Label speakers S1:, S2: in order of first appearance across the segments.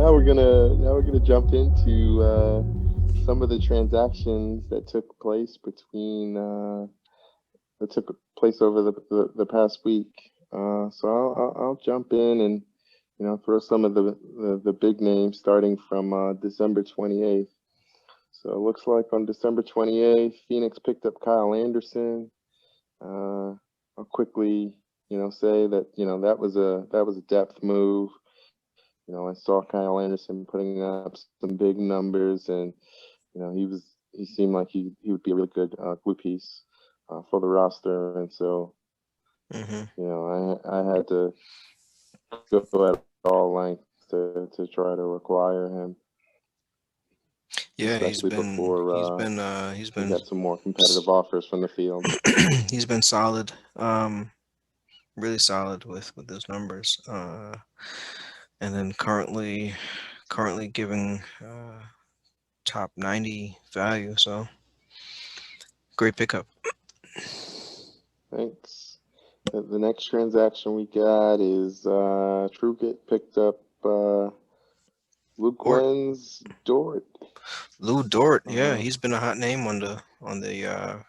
S1: now we're gonna jump into some of the transactions that took place over the past week. So I'll jump in and throw some of the big names starting from December 28th. So it looks like on December 28th, Phoenix picked up Kyle Anderson. I'll quickly say that that was a depth move. I saw Kyle Anderson putting up some big numbers, and he seemed like he would be a really good glue piece for the roster, and so
S2: Hmm.
S1: I had to go at all lengths to try to acquire him,
S2: Yeah,
S1: especially before
S2: he's
S1: we
S2: been
S1: got some more competitive offers from the field.
S2: he's been solid. Really solid with those numbers. And then currently giving top 90 value. So great pickup.
S1: Thanks. The next transaction we got is Truget picked up Luke
S2: Dort,
S1: Lenz Dort.
S2: Lou Dort. Yeah,
S1: Uh,
S2: he's been a hot name on the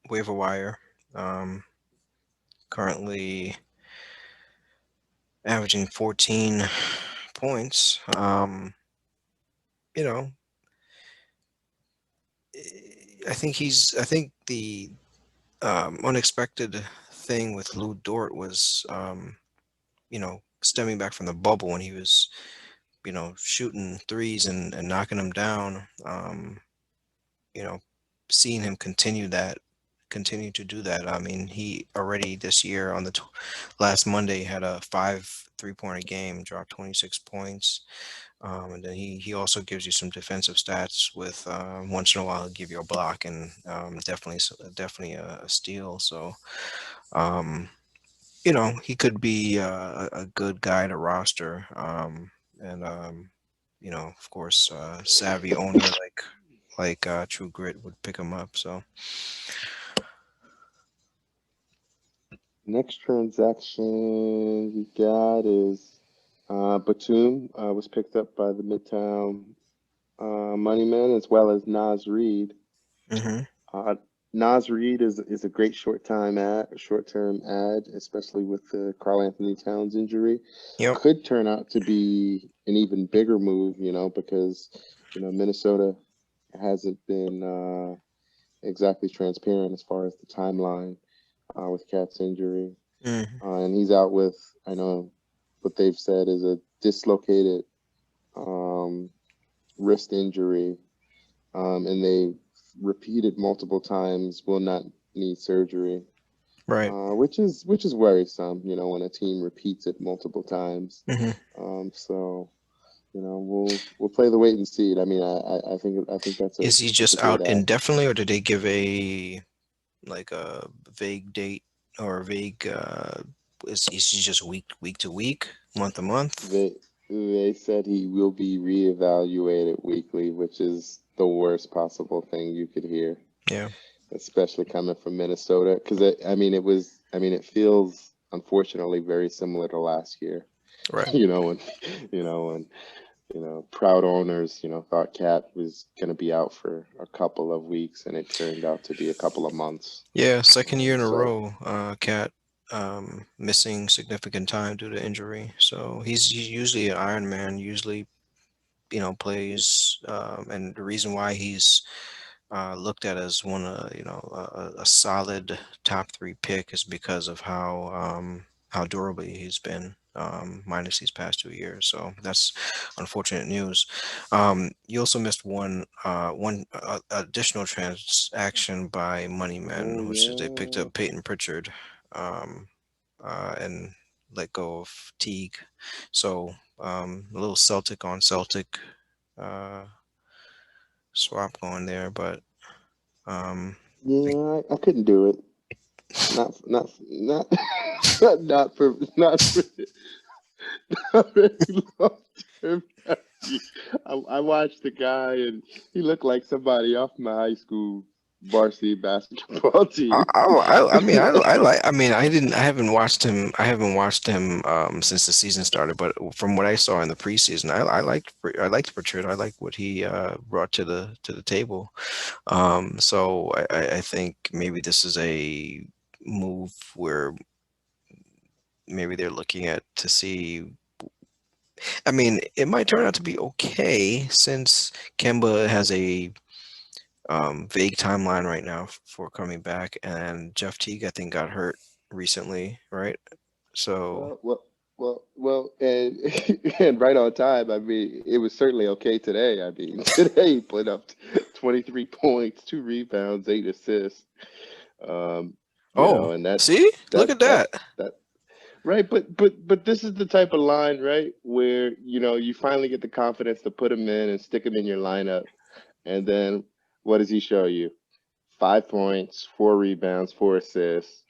S2: waiver wire. Um, Currently averaging 14 points. You know, I think the unexpected thing with Lou Dort was, stemming back from the bubble when he was, shooting threes and knocking them down. You know, Seeing him continue to do that. I mean, he already this year on the last Monday had a 5 3-pointer game, dropped 26 points. And then he also gives you some defensive stats with once in a while he'll give you a block and definitely a steal. So um, he could be a good guy to roster. And of course, savvy owner like True Grit would pick him up. So
S1: Next transaction we got is Batum was picked up by the Midtown Moneymen as well as Nas Reed.
S2: hmm
S1: Uh, Nas Reed is a great short term ad, especially with the Karl Anthony Towns injury.
S2: yep,
S1: Could turn out to be an even bigger move, because Minnesota hasn't been exactly transparent as far as the timeline with Cat's injury,
S2: hmm
S1: and he's out with, I know what they've said is a dislocated um, wrist injury, and they repeated multiple times will not need surgery,
S2: right.
S1: which is worrisome. When a team repeats it multiple times.
S2: hmm
S1: So we'll play the wait and see. I mean, I think
S2: Is he
S1: that's
S2: just
S1: a
S2: out
S1: good ad.
S2: indefinitely, or did they give a vague date or vague? Is he just week to week, month to month?
S1: They said he will be reevaluated weekly, which is the worst possible thing you could hear,
S2: Yeah,
S1: especially coming from Minnesota. Because it feels unfortunately very similar to last year.
S2: right.
S1: When proud owners thought Cat was going to be out for a couple of weeks, and it turned out to be a couple of months.
S2: Yeah, second year in a
S1: So
S2: row, Cat missing significant time due to injury. So he's usually an Iron Man. Usually, plays, and the reason why he's looked at as one a solid top three pick is because of how durable he's been, minus these past 2 years. So that's unfortunate news. You also missed one additional transaction by
S1: oh
S2: Moneymen, which is they picked
S1: yeah.
S2: up Peyton Pritchard, um, and let go of Teague. So a little Celtic on Celtic uh, swap going there, but um,
S1: I couldn't do it. Not not for not very long term value. I watched the guy, and he looked like somebody off my high school. varsity basketball
S2: I,
S1: team.
S2: I mean, I like. I mean, I haven't watched him. I haven't watched him since the season started. But from what I saw in the preseason, I liked Pritchard. I like what he brought to the table. So I think maybe this is a move where maybe they're looking at to see. I mean, it might turn out to be okay since Kemba has a vague timeline right now for coming back, and Jeff Teague I think got hurt recently, right? So,
S1: Well, well, and and right on time. I mean, it was certainly okay today. I mean, today he put up 23 points, 2 rebounds, 8 assists. Um,
S2: oh,
S1: and
S2: see, look at that.
S1: that right. But this is the type of line, right, where you finally get the confidence to put him in and stick him in your lineup, and then what does he show you? 5 points, 4 rebounds, 4 assists,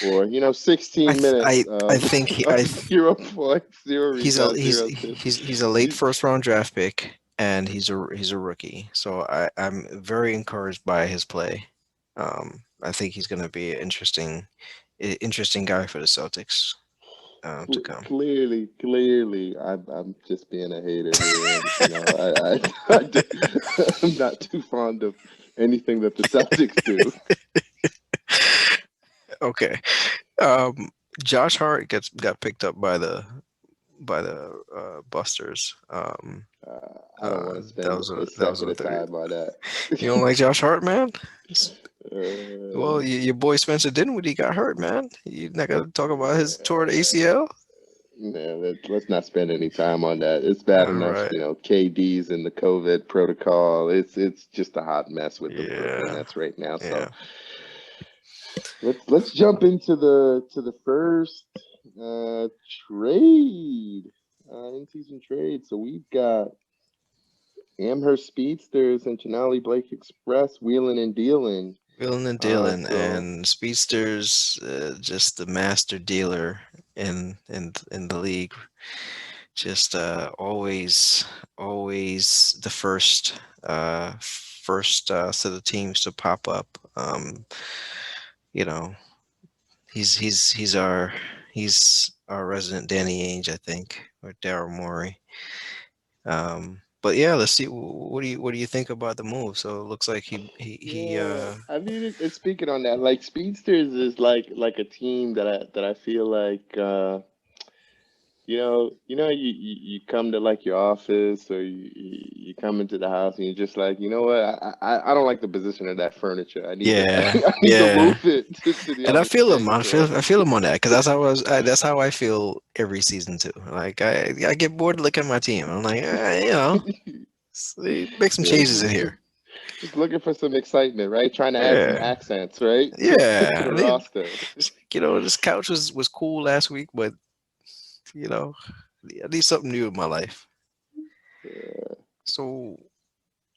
S1: or 16 minutes
S2: I
S1: of,
S2: think he
S1: of 0 points, zero rebounds, zero assists.
S2: he's a late
S1: You-
S2: first round draft pick, and he's a rookie. So I'm very encouraged by his play. I think he's going to be an interesting guy for the Celtics to come.
S1: Clearly, I'm just being a hater here, and I'm not too fond of anything that the Celtics do.
S2: Okay. Um, Josh Hart got picked up by the Busters.
S1: I don't want to
S2: That
S1: spend
S2: was a
S1: a
S2: that was
S1: second
S2: a
S1: of
S2: third.
S1: time on that.
S2: You don't like Josh Hart, man? Well,
S1: uh,
S2: your boy Spencer Dinwiddie got hurt, man. You're not gonna talk about his torn
S1: yeah.
S2: ACL?
S1: Yeah, let's not spend any time on that. It's bad
S2: All
S1: enough,
S2: right.
S1: KD's in the COVID protocol. It's just a hot mess with the Brooklyn
S2: Yeah.
S1: Nets right now. So
S2: Yeah.
S1: let's jump into the first uh trade, in season trade. So we've got Amherst Speedsters and Chenali Blake Express wheeling and dealing.
S2: Wheeling and dealing,
S1: So
S2: and Speedster's just the master dealer in the league. Just always the first set of teams to pop up. You know, he's he's he's our he's our resident Danny Ainge, I think, or Daryl Morey. But yeah, let's see. What do you think about the move? So it looks like he
S1: yeah, I mean, it's speaking on that. Like Speedsters is like a team that I feel like, you come to like your office, or you come into the house and you're just like, you know what, I don't like the position of that furniture. I need to
S2: yeah,
S1: I need to
S2: yeah.
S1: move it to the
S2: And I
S1: other
S2: feel him.
S1: space. So
S2: I feel him on that because that's how I feel every season too. Like I get bored looking at my team. I'm like, make some
S1: yeah,
S2: changes in here.
S1: just looking for some excitement, right? Trying to add some
S2: Yeah,
S1: accents, right, to
S2: yeah.
S1: the roster.
S2: This couch was cool last week, but you know, I need something new in my life.
S1: Yeah.
S2: So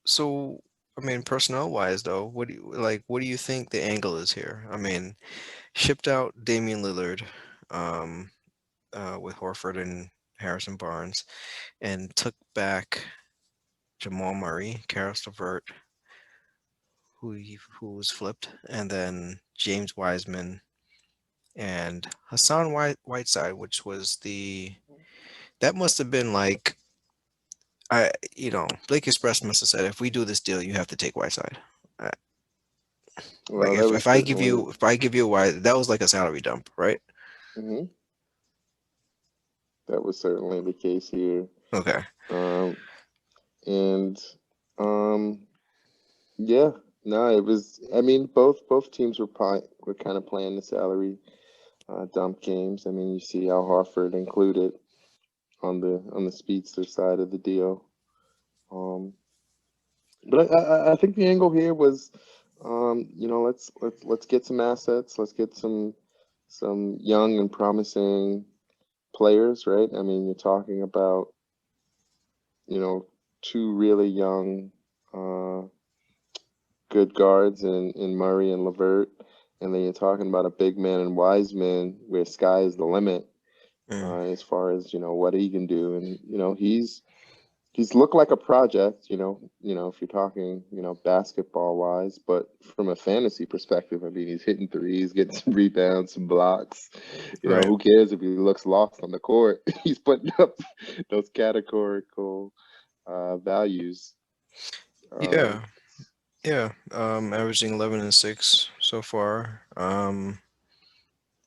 S2: so I mean, personnel wise though, what do you think the angle is here? I mean, shipped out Damian Lillard, um, with Horford and Harrison Barnes, and took back Jamal Murray, Karis LeVert, who was flipped, and then James Wiseman and Whiteside, which was that must have been like Blake Express must have said if we do this deal, you have to take Whiteside. Uh, like
S1: Well, that was certainly.
S2: if I give you a White, that was like a salary dump, right?
S1: Mhm. That was certainly the case here.
S2: Okay.
S1: Um, and um, yeah, no, it was. I mean, both teams were kind of playing the salary dump games. I mean, you see Al Horford included on the speedster side of the deal. Um, but I think the angle here was, let's get some assets. Let's get some young and promising players, right? I mean, you're talking about, you know, two really young, uh, good guards in Murray and Levert, and then you're talking about a big man in Wiseman, where sky is the limit,
S2: Mm.
S1: as far as what he can do, and he's he's looked like a project, if you're talking, basketball wise, but from a fantasy perspective, I mean, he's hitting threes, getting some rebounds, some blocks.
S2: Right.
S1: Who cares if he looks lost on the court? He's putting up those categorical values. Um,
S2: Yeah. Yeah. Averaging 11 and 6 so far.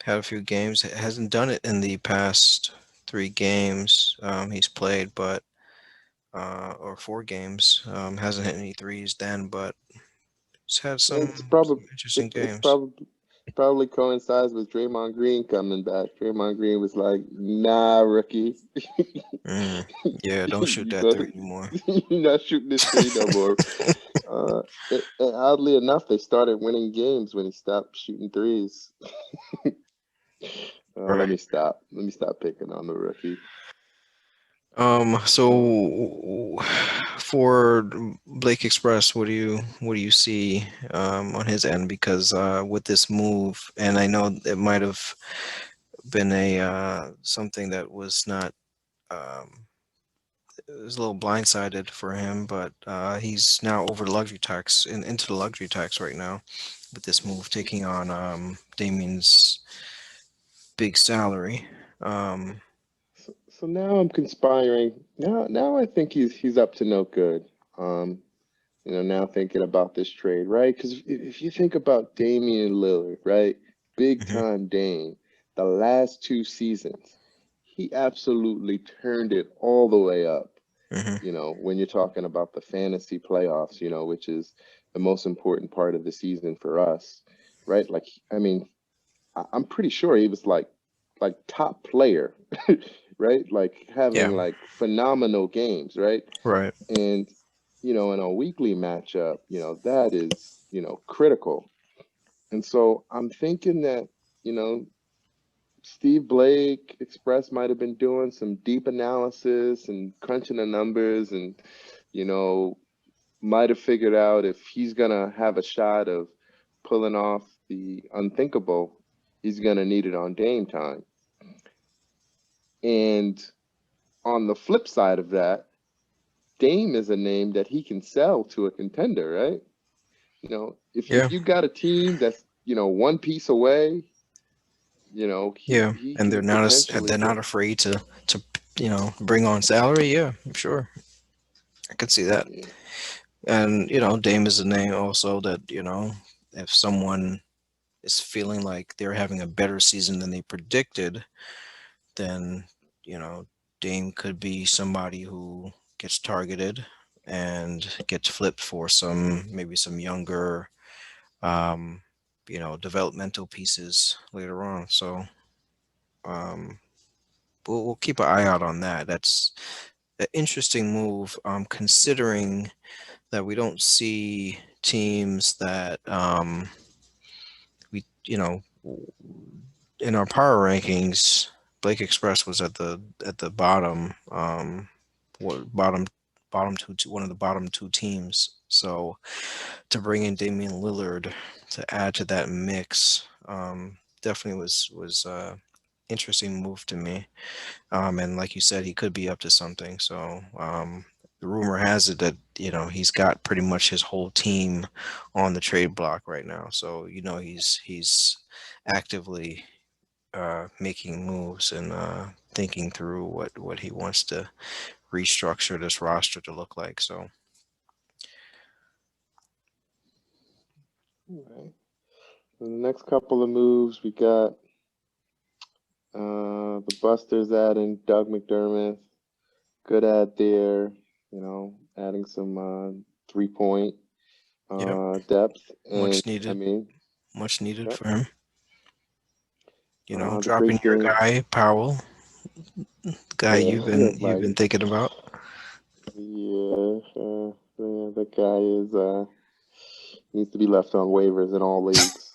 S2: Had a few games. Hasn't done it in the past 3 games he's played, but or 4 games. Hasn't hit any threes then, but he's had
S1: it's
S2: some
S1: probably
S2: interesting
S1: it's
S2: games.
S1: probably coincides with Draymond Green coming back. Draymond Green was like, "Nah, rookie,
S2: Mm. Yeah, don't shoot
S1: you
S2: that
S1: go,
S2: three anymore.
S1: you're not shooting this three no more." Uh, and oddly enough, they started winning games when he stopped shooting threes. Let
S2: Right.
S1: me stop. Let me stop picking on the rookie. Uh,
S2: So for Blake Express, what do you see on his end? Because with this move, and I know it might have been a something that was not it was a little blindsided for him, but he's now over the luxury tax and into the luxury tax right now with this move, taking on Damien's big salary. Um,
S1: so now I'm conspiring. Now I think he's up to no good. Um, now thinking about this trade, right? Because if you think about Damian Lillard, right, big
S2: mhm,
S1: time Dame, the last 2 seasons, he absolutely turned it all the way up.
S2: mhm.
S1: When you're talking about the fantasy playoffs, which is the most important part of the season for us, right? Like, I mean, I'm pretty sure he was like top player, right? Like having
S2: Yeah,
S1: like phenomenal games, right?
S2: right.
S1: And in a weekly matchup, that is, critical. And so I'm thinking that, you know, Steve Blake Express might have been doing some deep analysis and crunching the numbers and, you know, might have figured out if he's gonna have a shot of pulling off the unthinkable, he's gonna need it on Dame time. And on the flip side of that, Dame is a name that he can sell to a contender, right? If
S2: Yeah,
S1: you got a team that's, one piece away,
S2: yeah.
S1: he
S2: And
S1: can potentially
S2: they're not
S1: get.
S2: afraid to bring on salary. Yeah, I'm sure. I could see that.
S1: Yeah,
S2: And Dame is a name also that if someone is feeling like they're having a better season than they predicted, then you know Dame could be somebody who gets targeted and gets flipped for maybe some younger um, developmental pieces later on. So um, we'll keep an eye out on that. That's an interesting move, considering that we don't see teams that we in our power rankings. Blake Express was at the bottom, what bottom two, one of the bottom 2 teams. So to bring in Damian Lillard to add to that mix, definitely was interesting move to me. And like you said, he could be up to something. So the rumor has it that he's got pretty much his whole team on the trade block right now. So he's actively making moves and thinking through what he wants to restructure this roster to look like. So
S1: all right. The next couple of moves we got the Busters adding Doug McDermott. Good ad there, adding some 3 point
S2: yep,
S1: depth. And
S2: much
S1: I
S2: needed,
S1: mean,
S2: much needed
S1: yep.
S2: for him.
S1: The
S2: Dropping
S1: great
S2: your
S1: thing,
S2: guy Powell, the guy
S1: yeah,
S2: you've
S1: like,
S2: been thinking about.
S1: yeah, yeah, that guy is needs to be left on waivers in all leagues.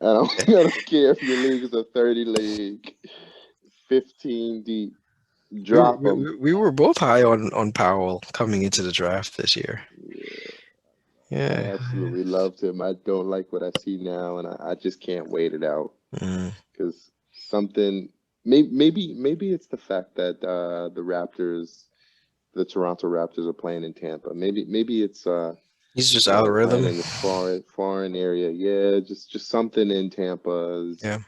S1: I don't, I don't care if your league is a 30 league, 15 deep.
S2: We were,
S1: Drop
S2: we,
S1: them.
S2: we we were both high on Powell coming into the draft this year.
S1: Yeah, I
S2: Yeah.
S1: absolutely loved him. I don't like what I see now, and I just can't wait it out
S2: Mm,
S1: because something. Maybe it's the fact that the Raptors the Toronto Raptors are playing in Tampa. Maybe it's
S2: He's just
S1: you
S2: out of
S1: know, playing
S2: rhythm.
S1: in this foreign area. Yeah, just something in Tampa's,
S2: Yeah,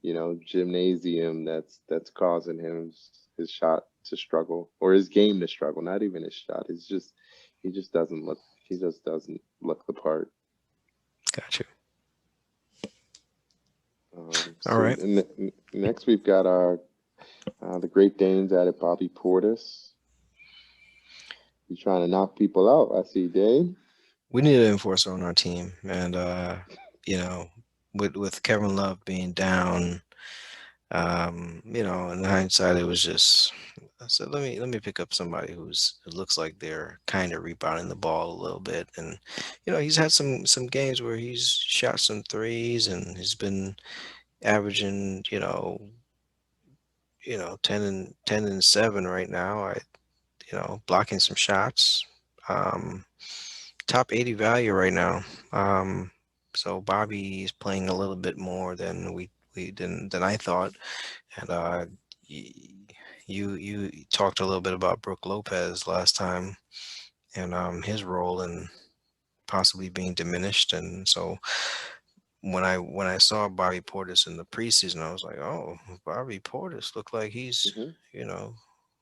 S1: you know, gymnasium that's causing his shot to struggle, or his game to struggle. Not even his shot. It's just he just doesn't look the part.
S2: got you. All
S1: So
S2: right.
S1: next we've got our the Great Danes added Bobby Portis. He's trying to knock people out. I see, Dave.
S2: We need an enforcer on our team, and you know, with Kevin Love being down, in hindsight, it was just. I said, let me pick up somebody it looks like they're kind of rebounding the ball a little bit, and he's had some games where he's shot some threes, and he's been averaging 10 and 7 right now. Blocking some shots. Um, Top 80 value right now. So Bobby is playing a little bit more than than I thought. And you talked a little bit about Brook Lopez last time and his role in possibly being diminished. And so when I saw Bobby Portis in the preseason, I was like, oh, Bobby Portis
S1: Hmm.
S2: you know,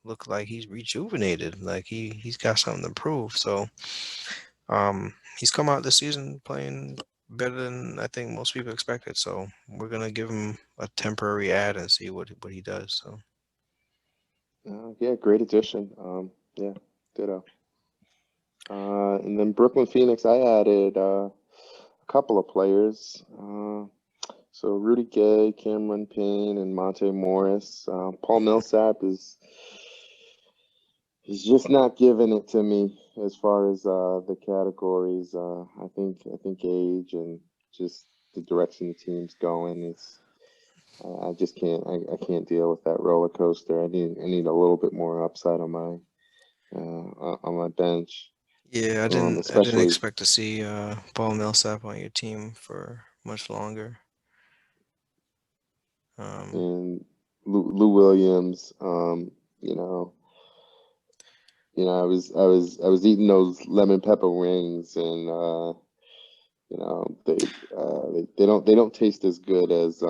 S2: look like he's rejuvenated, like he's got something to prove. So he's come out this season playing better than I think most people expected. So we're gonna give him a temporary ad and see what he does. So
S1: Yeah, great addition. Yeah, ditto. And then Brooklyn Phoenix, I added a couple of players. So Rudy Gay, Cameron Payne, and Monte Morris. Paul Millsap is he's just not giving it to me as far as the categories. I think age and just the direction the team's going is. I just can't. I can't deal with that roller coaster. I need a little bit more upside on my bench.
S2: yeah, I didn't
S1: Especially
S2: expect to see Paul Millsap on your team for much longer. Um,
S1: in Lou Williams. You know, I was eating those lemon pepper wings, and they don't taste as good as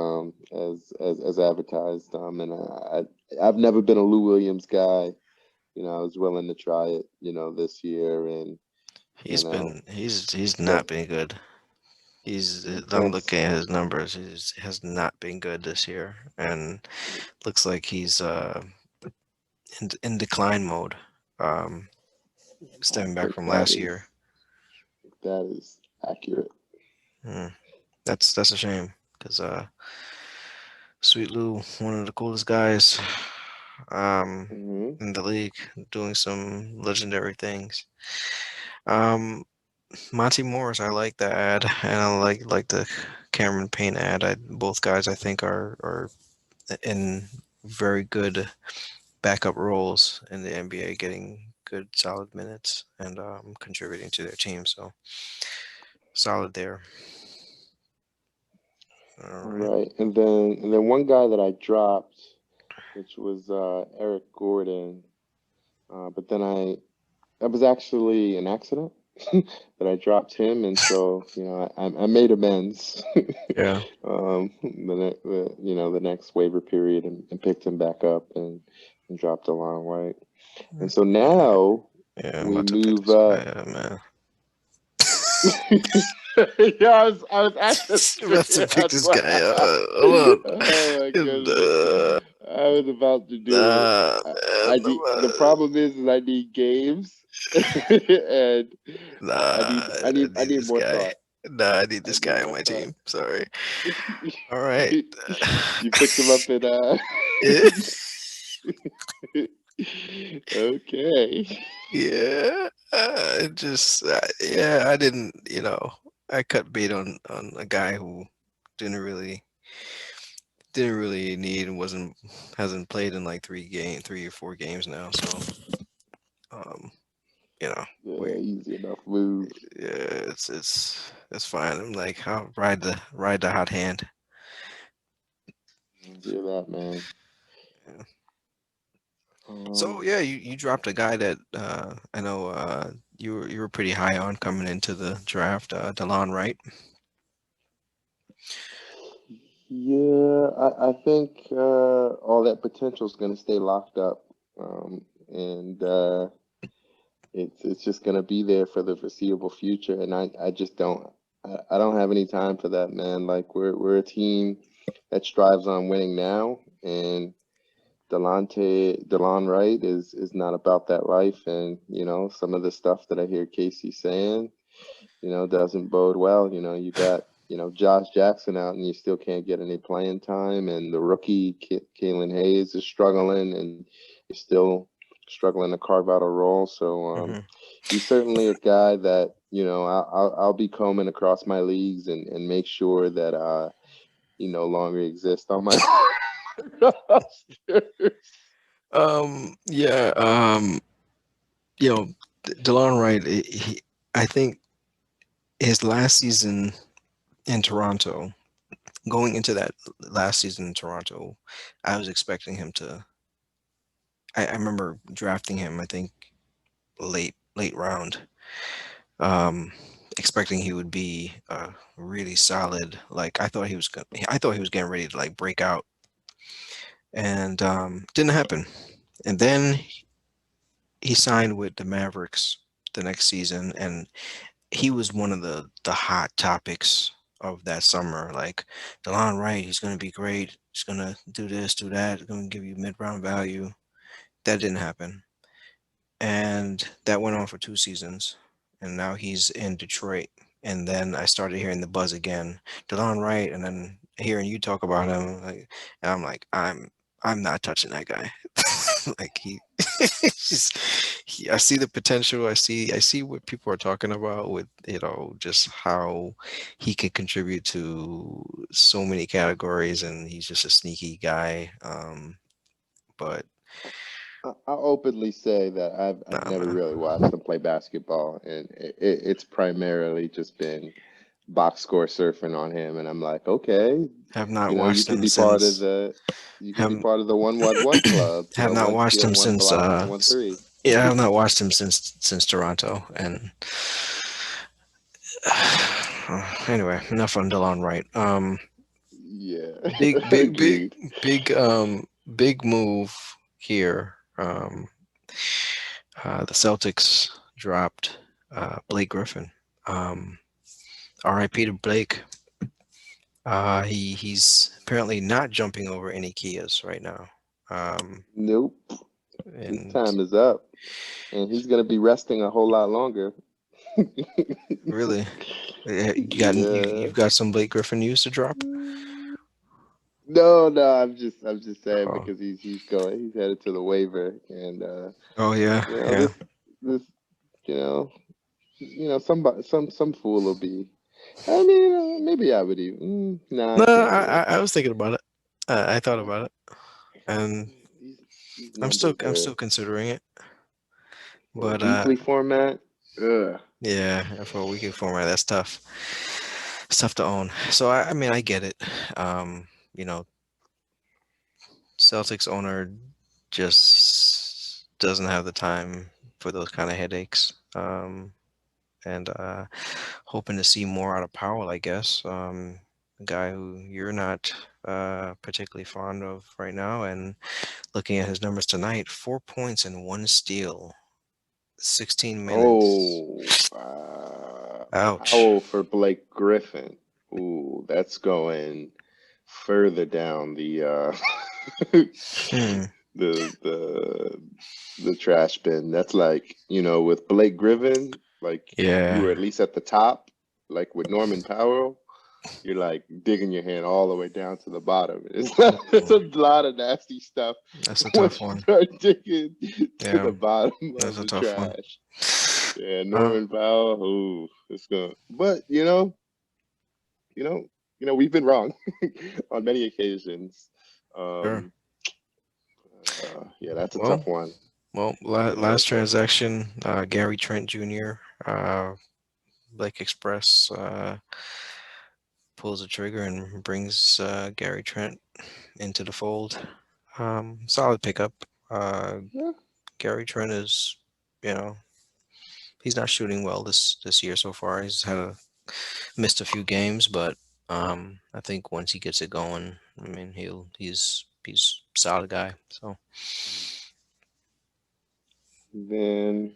S1: advertised. And I've never been a Lou Williams guy. I was willing to try it, this year, and you know
S2: he's
S1: that
S2: not been good. I'm
S1: that's
S2: looking at his numbers. He has not been good this year, and looks like he's in decline mode. Um,
S1: I
S2: Stepping back
S1: think
S2: from
S1: that
S2: last year.
S1: is accurate.
S2: Hmm. That's a shame because Sweet Lou, one of the coolest guys um,
S1: Hmm.
S2: in the league, doing some legendary things. Um, Monty Morris, I like that ad, and I like the Cameron Payne ad. Both guys I think are in very good backup roles in the NBA, getting good solid minutes and contributing to their team. So solid there. All right.
S1: Right, and then one guy that I dropped, which was Eric Gordon, but then that was actually an accident that I dropped him, and so I made amends.
S2: Yeah.
S1: The next waiver period, and picked him back up, and dropped Alon White, and so
S2: Yeah,
S1: now
S2: yeah, I'm
S1: we
S2: about to pick
S1: move
S2: this guy
S1: up.
S2: up, man.
S1: Yeah, I was actually
S2: I'm about to pick
S1: that's
S2: this
S1: why.
S2: guy up. Hold on.
S1: Oh my
S2: And,
S1: goodness, I was about to do it. I
S2: man,
S1: need the problem is I need games, and I
S2: nah,
S1: need I
S2: I
S1: need I
S2: need
S1: need
S2: this
S1: more
S2: guy.
S1: thought.
S2: Nah, I need
S1: I
S2: this
S1: need
S2: guy on
S1: more
S2: my
S1: thought.
S2: team. Sorry. All right.
S1: You picked him up in
S2: Yeah.
S1: okay.
S2: Yeah. Yeah, I didn't, I cut bait on a guy who didn't really didn't really need and hasn't played in like 3 or 4 games now. So um, you know,
S1: Yeah,
S2: we
S1: easy enough move.
S2: yeah, it's fine. I'm like, I'll ride the hot hand.
S1: I hear that, man.
S2: Yeah. So yeah, you dropped a guy that I know you were pretty high on coming into the draft, DeLon Wright.
S1: Yeah, I think all that potential is going to stay locked up, and it's just going to be there for the foreseeable future. And I just don't I don't have any time for that, man. Like we're a team that strives on winning now, and DeLon Wright is not about that life. And some of the stuff that I hear Casey saying, doesn't bode well. You got, Josh Jackson out and you still can't get any playing time. And the rookie, Kalen Hayes, is struggling and is still struggling to carve out a role. So
S2: Hmm.
S1: he's certainly a guy that, I'll be combing across my leagues and make sure that he no longer exists on my roster.
S2: Yeah, you know, DeLon Wright, I think his last season in Toronto, going into that last season in Toronto, I was expecting him to. I remember drafting him, I think late round, um, expecting he would be really solid. Like I thought he was getting ready to like break out, and didn't happen. And then he signed with the Mavericks the next season, and he was one of the hot topics of that summer. Like DeLon Wright, he's going to be great. He's going to do this, do that. He's going to give you mid round value. That didn't happen, and that went on for 2 seasons, and now he's in Detroit. And then I started hearing the buzz again, DeLon Wright, and then hearing you talk about him, like, and I'm like, I'm not touching that guy. Like I see the potential. I see what people are talking about with just how he can contribute to so many categories, and he's just a sneaky guy. But
S1: I'll openly say that I've
S2: nah,
S1: never
S2: man,
S1: really watched them play basketball, and it's primarily just been box score surfing on him. And I'm like, okay,
S2: have not
S1: you
S2: watched
S1: could
S2: him
S1: be part of
S2: since.
S1: the you could
S2: Have
S1: be part of the 1-1-1 club,
S2: have not
S1: one
S2: watched
S1: steal,
S2: him
S1: one
S2: since.
S1: block, and one three.
S2: Yeah, I have not watched him since Toronto. And anyway, enough on DeLon Wright.
S1: Yeah,
S2: Big, big, big,
S1: agreed.
S2: big move here. The Celtics dropped Blake Griffin. Um, R.I.P. to Blake. He's apparently not jumping over any Kias right now.
S1: Nope, his
S2: And
S1: time is up, and he's gonna be resting a whole lot longer.
S2: really,
S1: Yeah.
S2: you've got some Blake Griffin news to drop.
S1: No, no, I'm just saying
S2: Oh,
S1: because he's headed to the waiver, and
S2: oh yeah,
S1: you know
S2: yeah.
S1: this you know somebody some fool will be. I mean, maybe I would even. Nah,
S2: No,
S1: I can't do it.
S2: I was thinking about it. I thought about it, and
S1: These these numbers
S2: I'm
S1: are
S2: still considering it.
S1: for a
S2: But
S1: weekly format. Ugh.
S2: yeah, for a weekly format, that's tough. It's tough to own. So I mean, I get it. You know, Celtics owner just doesn't have the time for those kind of headaches. And hoping to see more out of Powell, I guess. A guy who you're not particularly fond of right now, and looking at his numbers tonight, 4 points and 1 steal, 16 minutes.
S1: Oh,
S2: Ouch.
S1: Powell for Blake Griffin. Ooh, that's going further down
S2: Hmm.
S1: the the trash bin. That's like, with Blake Griffin, like you
S2: Yeah,
S1: were at least at the top. Like with Norman Powell, you're like digging your hand all the way down to the bottom. It's a lot of nasty stuff
S2: that's a tough
S1: once you
S2: one.
S1: start digging to
S2: Yeah,
S1: the bottom
S2: that's
S1: of
S2: a
S1: the
S2: tough one.
S1: trash. Yeah,
S2: Uh,
S1: Norman Powell. Ooh, it's going. But you know, we've been wrong on many occasions.
S2: sure.
S1: Um, yeah, that's a
S2: Well,
S1: tough one.
S2: last
S1: But
S2: transaction, Gary Trent Jr., Lake Express pulls the trigger and brings Gary Trent into the fold. Solid pickup. Uh,
S1: Yeah.
S2: Gary Trent is, you know, he's not shooting well this year so far. He's missed a few games, but I think once he gets it going, I mean, he's a solid guy. So
S1: Then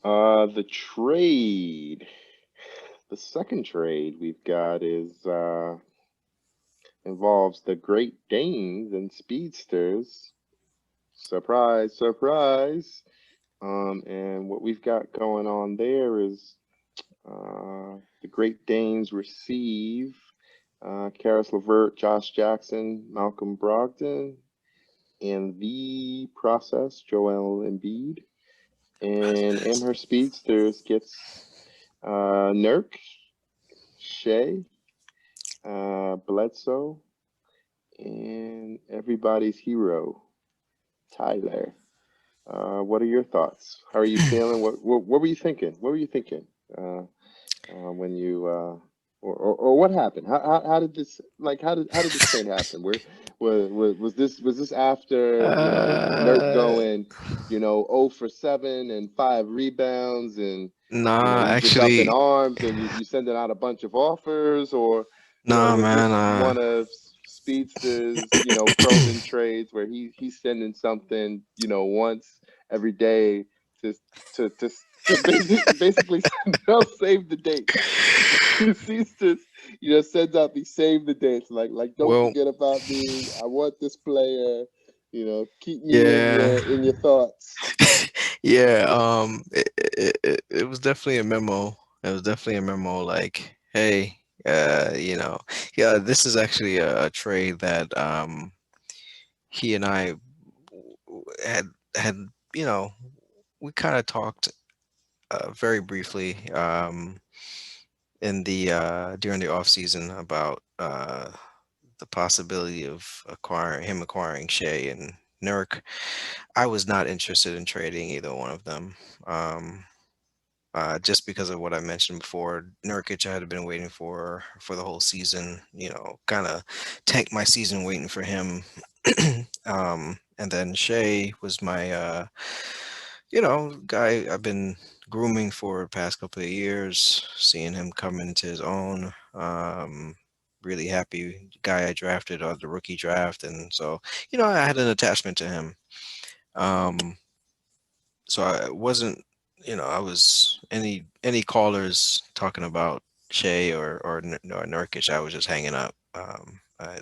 S1: the trade. The second trade we've got is involves the Great Danes and Speedsters. Surprise, surprise. And what we've got going on there is the Great Danes receive Karis LeVert, Josh Jackson, Malcolm Brogdon, and the process, Joel Embiid. And Amherst Speedsters gets Nurk, Shea, Bledsoe, and everybody's hero, Tyler. What are your thoughts? How are you feeling? What were you thinking? What were you thinking when you or what happened? How did this how did this trade happen? Was this after Nurk
S2: uh,
S1: going 0 for 7 and 5 rebounds and
S2: nah,
S1: he's just up in
S2: actually,
S1: arms and you sending out a bunch of offers or
S2: nah,
S1: was
S2: man.
S1: this one of Speedster's frozen trades where he's sending something once every day to basically they'll save the dates. Speedsters sends out these save the dates like don't
S2: Well,
S1: forget about me. I want this player. Keep me in
S2: yeah.
S1: your thoughts.
S2: Yeah, it was definitely a memo. It was definitely a memo like, hey, yeah, this is actually a trade that he and I had had, you know, we kind of talked very briefly in the during the off season about the possibility of acquiring Shea and Nurk. I was not interested in trading either one of them. Um, just because of what I mentioned before. Nurkic, I had been waiting for the whole season. Kind of tanked my season waiting for him. And then Shea was my, guy I've been grooming for the past couple of years, seeing him come into his own. Really happy guy I drafted on the rookie draft, and so I had an attachment to him. Um, so I wasn't, I was any callers talking about Shea or Nurkic, I was just hanging up. I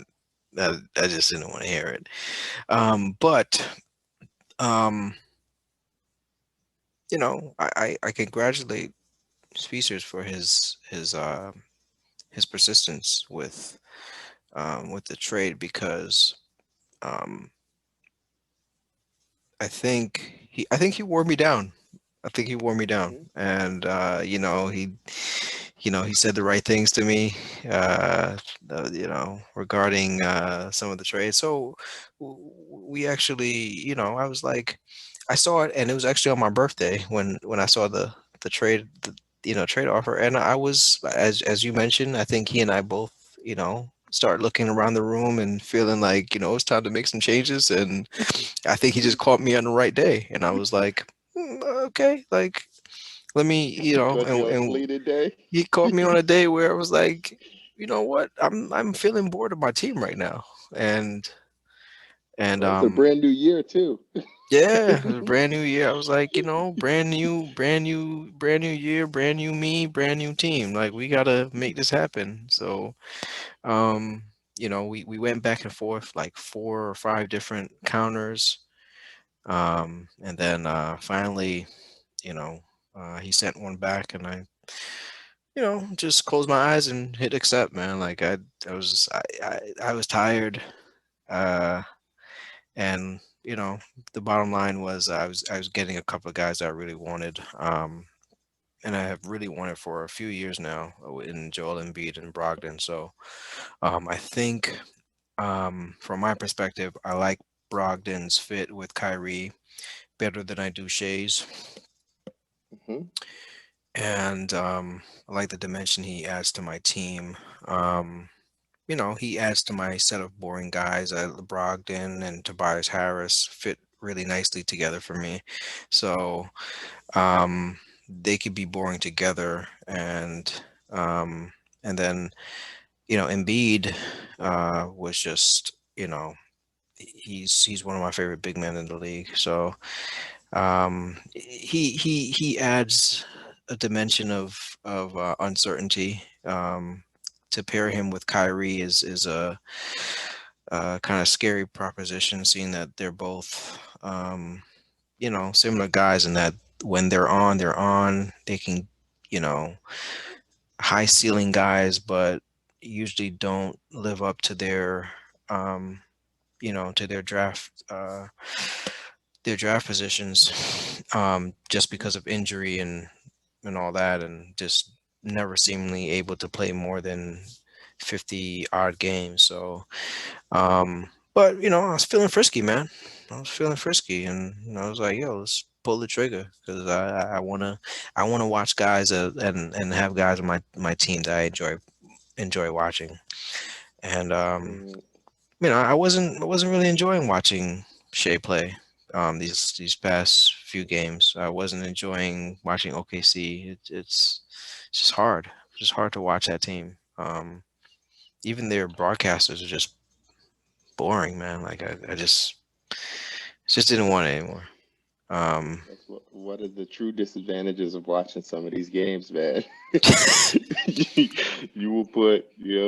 S2: just didn't want to hear it. But um, I congratulate Speecers for his persistence with the trade because um, I think he wore me down. I think he wore me down,
S1: Hmm.
S2: and he said the right things to me, regarding some of the trades. So we actually, I was like, I saw it, and it was actually on my birthday when I saw the trade, trade offer, and I was, as you mentioned, I think he and I both, start looking around the room and feeling like it's time to make some changes, and I think he just caught me on the right day, and I was like, okay, like let me,
S1: He caught you on a
S2: and
S1: fleeting day.
S2: he caught me on a day where I was like, you know what, I'm feeling bored of my team right now, and
S1: Well, it's a brand new year too.
S2: yeah, it was a brand new year. I was like, brand new year, brand new me, brand new team. Like we gotta make this happen. So, um, we went back and forth like 4 or 5 different counters. And then finally, you know, he sent one back, and I, just closed my eyes and hit accept, man. Like I was tired, uh, and the bottom line was I was getting a couple of guys that I really wanted, and I have really wanted for a few years now, in Joel Embiid and Brogdon. So I think, from my perspective, I like Brogdon's fit with Kyrie better than I do Shea's.
S1: Hmm.
S2: And I like the dimension he adds to my team. Um, he adds to my set of boring guys. Brogdon and Tobias Harris fit really nicely together for me. So they could be boring together, and then Embiid was just he's one of my favorite big men in the league. So he adds a dimension of uncertainty. To pair him with Kyrie is a kind of scary proposition, seeing that they're both similar guys, and that when they're on, they're on. They can, you know, high ceiling guys, but usually don't live up to um, to their draft positions, just because of injury and all that, and just never seemingly able to play more than 50 odd games. So, but I was feeling frisky, man. I was feeling frisky, and I was like, "Yo, let's pull the trigger," because I wanna watch guys and have guys on my team that I enjoy watching. And
S1: Mm,
S2: I wasn't really enjoying watching Shea play these past few games. I wasn't enjoying watching OKC. It's just hard. It's just hard to watch that team. Even their broadcasters are just boring, man. Like I just didn't want it anymore. Um,
S1: that's what are the true disadvantages of watching some of these games, man. You will put,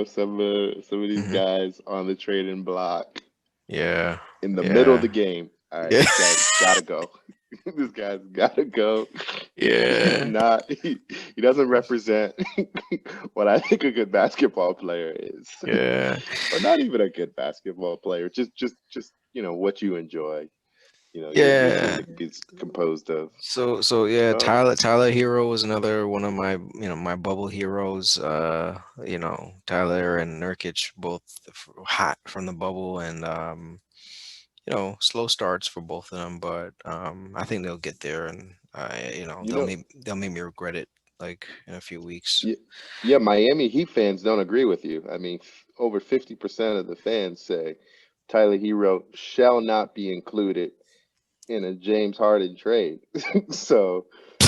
S1: some of these
S2: mhm.
S1: guys on the trading block
S2: Yeah,
S1: in the middle of the
S2: yeah,
S1: game. All right,
S2: yeah,
S1: this guy's gotta go. This guy's gotta go. He's
S2: yeah,
S1: not. He doesn't represent what I think a good basketball player is,
S2: yeah,
S1: or not even a good basketball player. Just what you enjoy. Your team
S2: yeah.
S1: is composed of.
S2: So yeah,
S1: So
S2: Tyler Hero was another one of my bubble heroes. Tyler and Nurkic both hot from the bubble, and slow starts for both of them, but I think they'll get there, and
S1: you
S2: they'll
S1: know,
S2: make me regret it like in a few weeks.
S1: yeah, yeah. Miami Heat fans don't agree with you. I mean, over 50% of the fans say Tyler Hero shall not be included in a James Harden trade. So,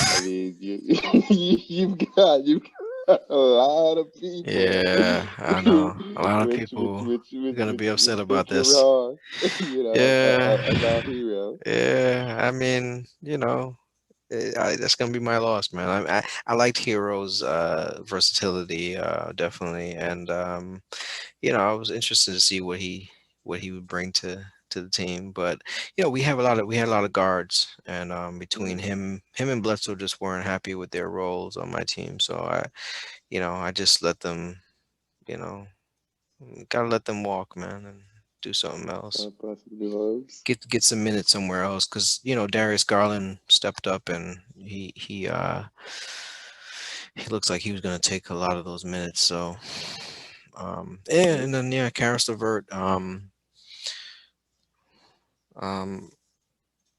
S1: I mean, you've got a lot of people,
S2: Yeah, I
S1: who-
S2: know. A lot of
S1: which which
S2: people
S1: which
S2: are
S1: which
S2: gonna
S1: which
S2: be upset
S1: which
S2: about
S1: think you're
S2: this.
S1: wrong,
S2: Yeah,
S1: about Hero.
S2: yeah. I mean, that's gonna be my loss, man. I liked Hero's versatility, definitely, and I was interested to see what he would bring to the team. But we had a lot of guards, and between
S1: Mm,
S2: him and Bledsoe just weren't happy with their roles on my team. So I just let them, you know, gotta let them walk, man, and do something else.
S1: possibly loves.
S2: Get some minutes somewhere else, because Darius Garland stepped up, and he looks like he was gonna take a lot of those minutes. So and then yeah, Karis LeVert, um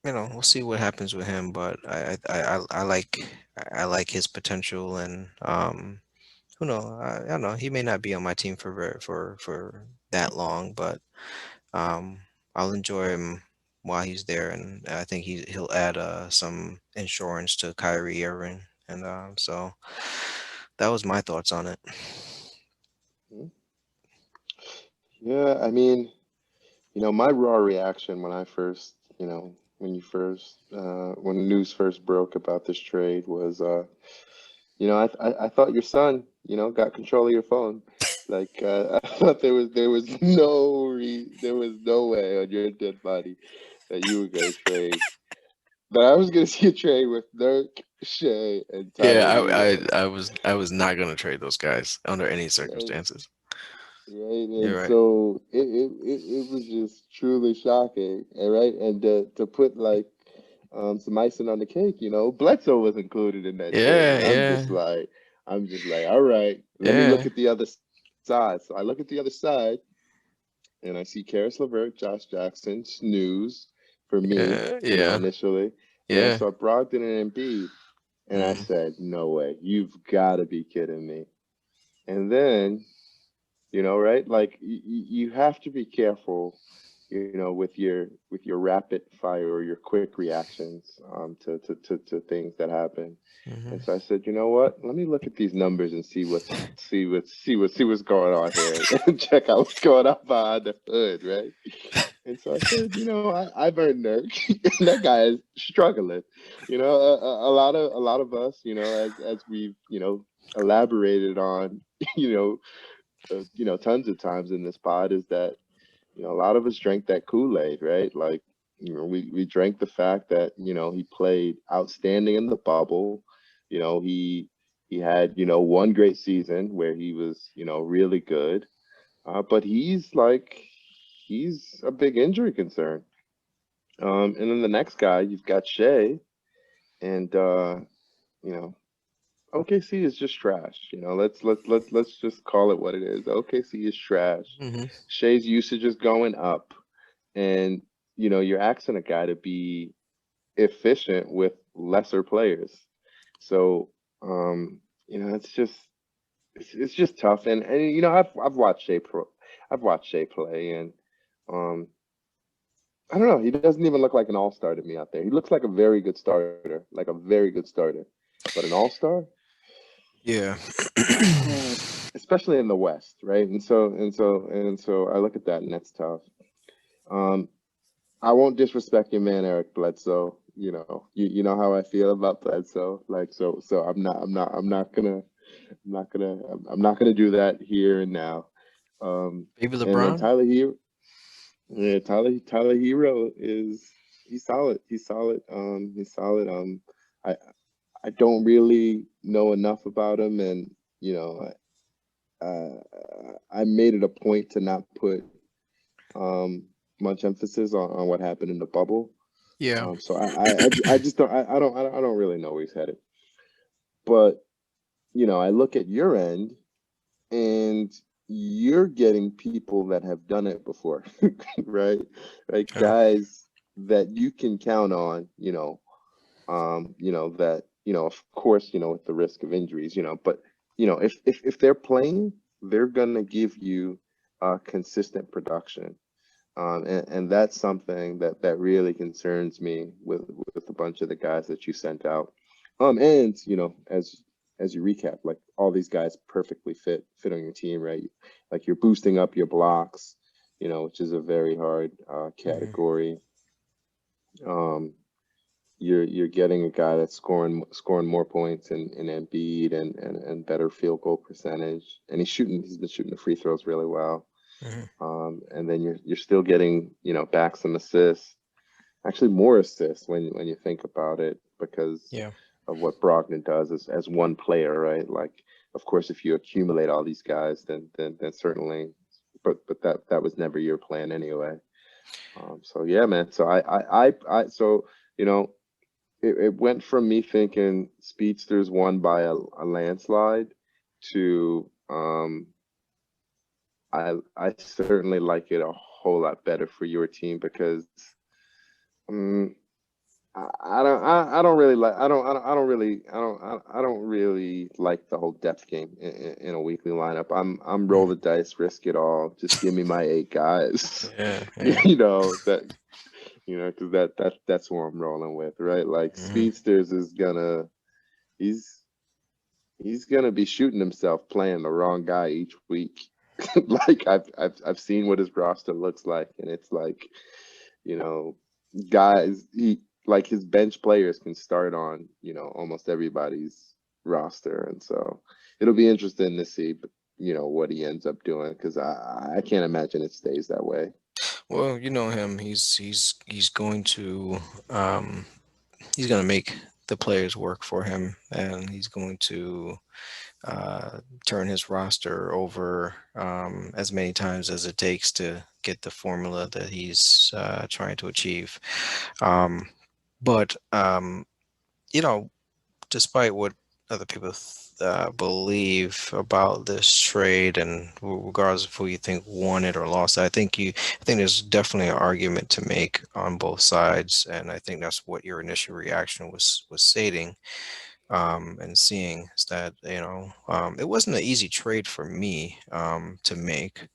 S2: we'll see what happens with him, but I like his potential, and who know, I don't know, he may not be on my team for that long, but um I'll enjoy him while he's there, and I think he'll add some insurance to Kyrie Irving, and so that was my thoughts on it.
S1: Mm. Yeah, I mean, my raw reaction when I first, when the news first broke about this trade was, I thought your son, got control of your phone. Like, I thought there was no way on your dead body that you were gonna trade. That I was gonna see a trade with Dirk, Shea, and
S2: Yeah,
S1: Tyler Hero.
S2: I was not gonna trade those guys under any
S1: Right?
S2: circumstances.
S1: Right, and
S2: You're right.
S1: so it was just truly shocking, and right, and to put like some icing on the cake, Bledsoe was included in that trade,
S2: Yeah,
S1: and
S2: yeah,
S1: I'm just like, all right, let me look
S2: yeah,
S1: at the other side. So I look at the other side, and I see Karis LeVert, Josh Jackson, snooze for me,
S2: yeah, yeah,
S1: initially. Then I
S2: yeah.
S1: saw Brogdon and Embiid, and I
S2: Mm,
S1: said, no way, you've got to be kidding me. And then right? Like you have to be careful, with your rapid fire or your quick reactions to things that happen.
S2: Hmm.
S1: And so I said, you know what? Let me look at these numbers and see what's going on here and check out what's going on behind the hood, right? And so I said, I've earned Nurk, and that guy is struggling. A lot of us, as we've elaborated on, you tons of times in this pod, is that a lot of us drank that Kool-Aid, right? Like, we drank the fact that, he played outstanding in the bubble. He had, one great season where he was, really good. But he's a big injury concern. And then the next guy, you've got Shea, and you know, OKC is just trash. Let's just call it what it is. OKC is trash.
S2: Hmm.
S1: Shea's usage is going up, and you're asking a guy to be efficient with lesser players. So it's just tough. And I've watched I've watched Shea play, and um I don't know. He doesn't even look like an all-star to me out there. He looks like a very good starter, like a very good starter. But an all-star,
S2: Yeah.
S1: especially in the West, right? And so I look at that, and that's tough. Um, I won't disrespect your man Eric Bledsoe. You know how I feel about Bledsoe. Like, so I'm not gonna do that here and now.
S2: Baby
S1: And then
S2: LeBron.
S1: Tyler Hero he's solid. He's solid. He's solid. I I don't really know enough about him, and uh, I made it a point to not put much emphasis on what happened in the bubble.
S2: Yeah.
S1: So I just don't I don't really know where he's headed. But I look at your end, and you're getting people that have done it before, right? Like
S2: Yeah.
S1: guys that you can count on, that, of course, with the risk of injuries, but if they're playing, they're gonna give you consistent production. And that's something that really concerns me with a bunch of the guys that you sent out. And as you recap, like all these guys perfectly fit on your team, right? Like you're boosting up your blocks, which is a very hard
S2: Hmm.
S1: category. Um, you're getting a guy that's scoring more points in Embiid and better field goal percentage, and he's been shooting the free throws really well.
S2: Hmm.
S1: And then you're still getting back some assists, actually more assists when you think about it, because
S2: Yeah.
S1: of what Brogdon does as one player, right? Like, of course, if you accumulate all these guys, then certainly, but that was never your plan anyway. So yeah, man. So so you know it went from me thinking Speedsters won by a landslide to I certainly like it a whole lot better for your team because um, I don't really like I don't really like the whole depth game in a weekly lineup. I'm roll the
S2: Hmm.
S1: dice, risk it all. Just give me my 8 guys.
S2: Yeah. Yeah.
S1: Because that's who I'm rolling with, right? Like
S2: Hmm.
S1: Speedsters is gonna he's he's gonna be shooting himself playing the wrong guy each week. Like I've seen what his roster looks like, and it's like, you know, guys he like his bench players can start on, almost everybody's roster. And so it'll be interesting to see, what he ends up doing, because I can't imagine it stays that way.
S2: Well, you know him. Um he's going to make the players work for him, and he's going to turn his roster over as many times as it takes to get the formula that he's trying to achieve. Um, but you know, despite what other people believe about this trade, and regardless of who you think won it or lost it, I think there's definitely an argument to make on both sides, and I think that's what your initial reaction was stating, and seeing, is that it wasn't an easy trade for me to make,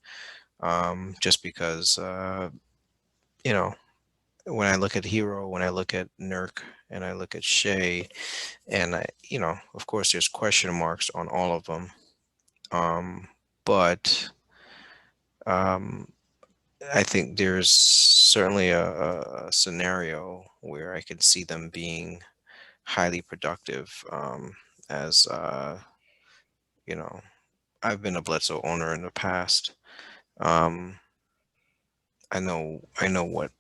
S2: just because. you know, when I look at Hero, when I look at Nurk, and I look at Shea, and of course, there's question marks on all of them. But um, I think there's certainly a scenario where I could see them being highly productive. As you know, I've been a Bledsoe owner in the past. Um, I know what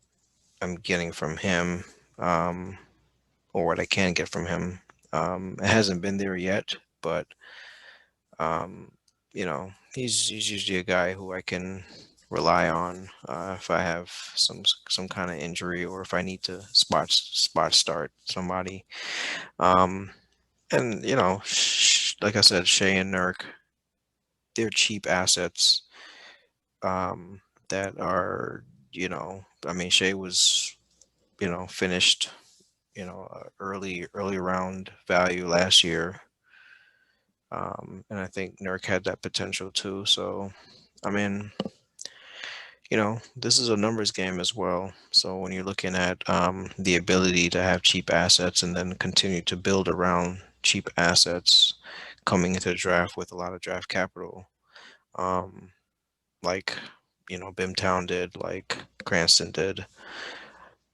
S2: I'm getting from him, um, or what I can get from him. It hasn't been there yet, but um, he's usually a guy who I can rely on if I have some kind of injury or if I need to spot start somebody. Um, and like I said, Shea and Nurk, they're cheap assets um, that are, I mean, Shea was, finished, early round value last year. And I think Nurk had that potential too. So, I mean, this is a numbers game as well. So when you're looking at the ability to have cheap assets and then continue to build around cheap assets coming into the draft with a lot of draft capital, um, like Bimtown did, like Cranston did,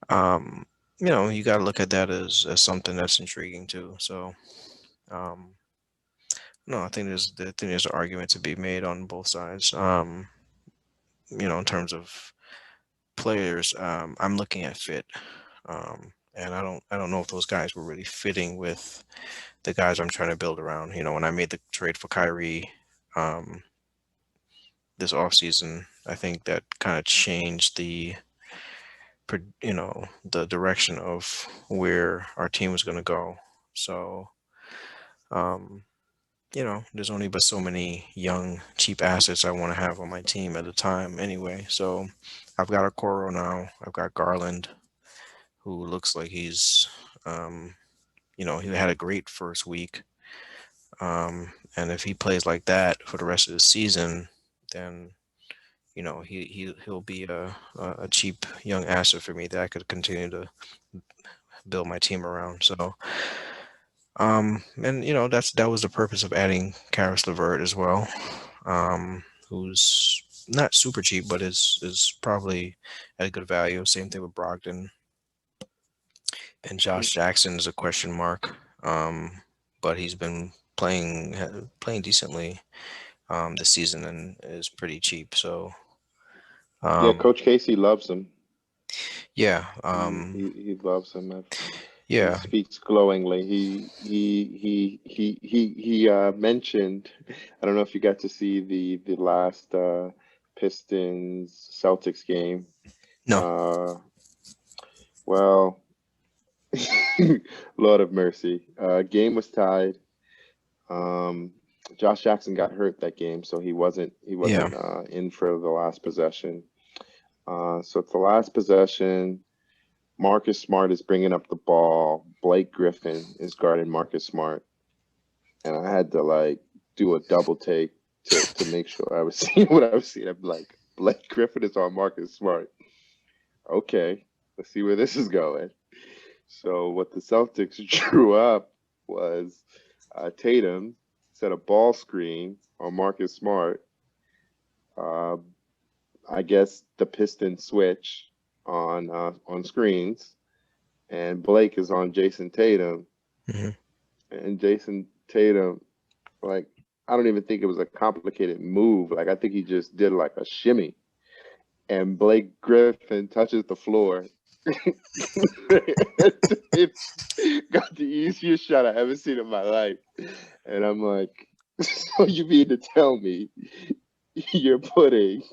S2: um, you got to look at that as something that's intriguing too. So, um, no, I think there's an argument to be made on both sides. In terms of players, I'm looking at fit. And I don't know if those guys were really fitting with the guys I'm trying to build around. When I made the trade for Kyrie um, this offseason, I think that kind of changed the direction of where our team was going to go. So, um, there's only but so many young, cheap assets I want to have on my team at a time anyway. So I've got a Coro now. I've got Garland, who looks like um, he had a great first week. And if he plays like that for the rest of the season, then he'll be a cheap young asset for me that I could continue to build my team around. So, and that was the purpose of adding Karis LeVert as well, who's not super cheap, but is probably at a good value. Same thing with Brogdon, and Josh Jackson is a question mark, but he's been playing decently this season and is pretty cheap. So,
S1: Yeah,
S2: um,
S1: Coach Casey loves him.
S2: yeah,
S1: He loves him. He
S2: yeah,
S1: speaks glowingly. He mentioned. I don't know if you got to see the last Pistons Celtics game.
S2: no,
S1: Uh, well, Lord of mercy. Game was tied. Um, Josh Jackson got hurt that game, so he
S2: yeah,
S1: wasn't in for the last possession. So it's the last possession. Marcus Smart is bringing up the ball. Blake Griffin is guarding Marcus Smart, and I had to like do a double take to make sure I was seeing what I was seeing. I'm like, Blake Griffin is on Marcus Smart. Okay, let's see where this is going. So what the Celtics drew up was Tatum set a ball screen on Marcus Smart. Uh, I guess the Pistons switch on screens, and Blake is on Jason Tatum,
S2: hmm
S1: and Jason Tatum, like, I don't even think it was a complicated move. Like, I think he just did like a shimmy, and Blake Griffin touches the floor. It's got the easiest shot I ever seen in my life, and I'm like, so you mean to tell me you're putting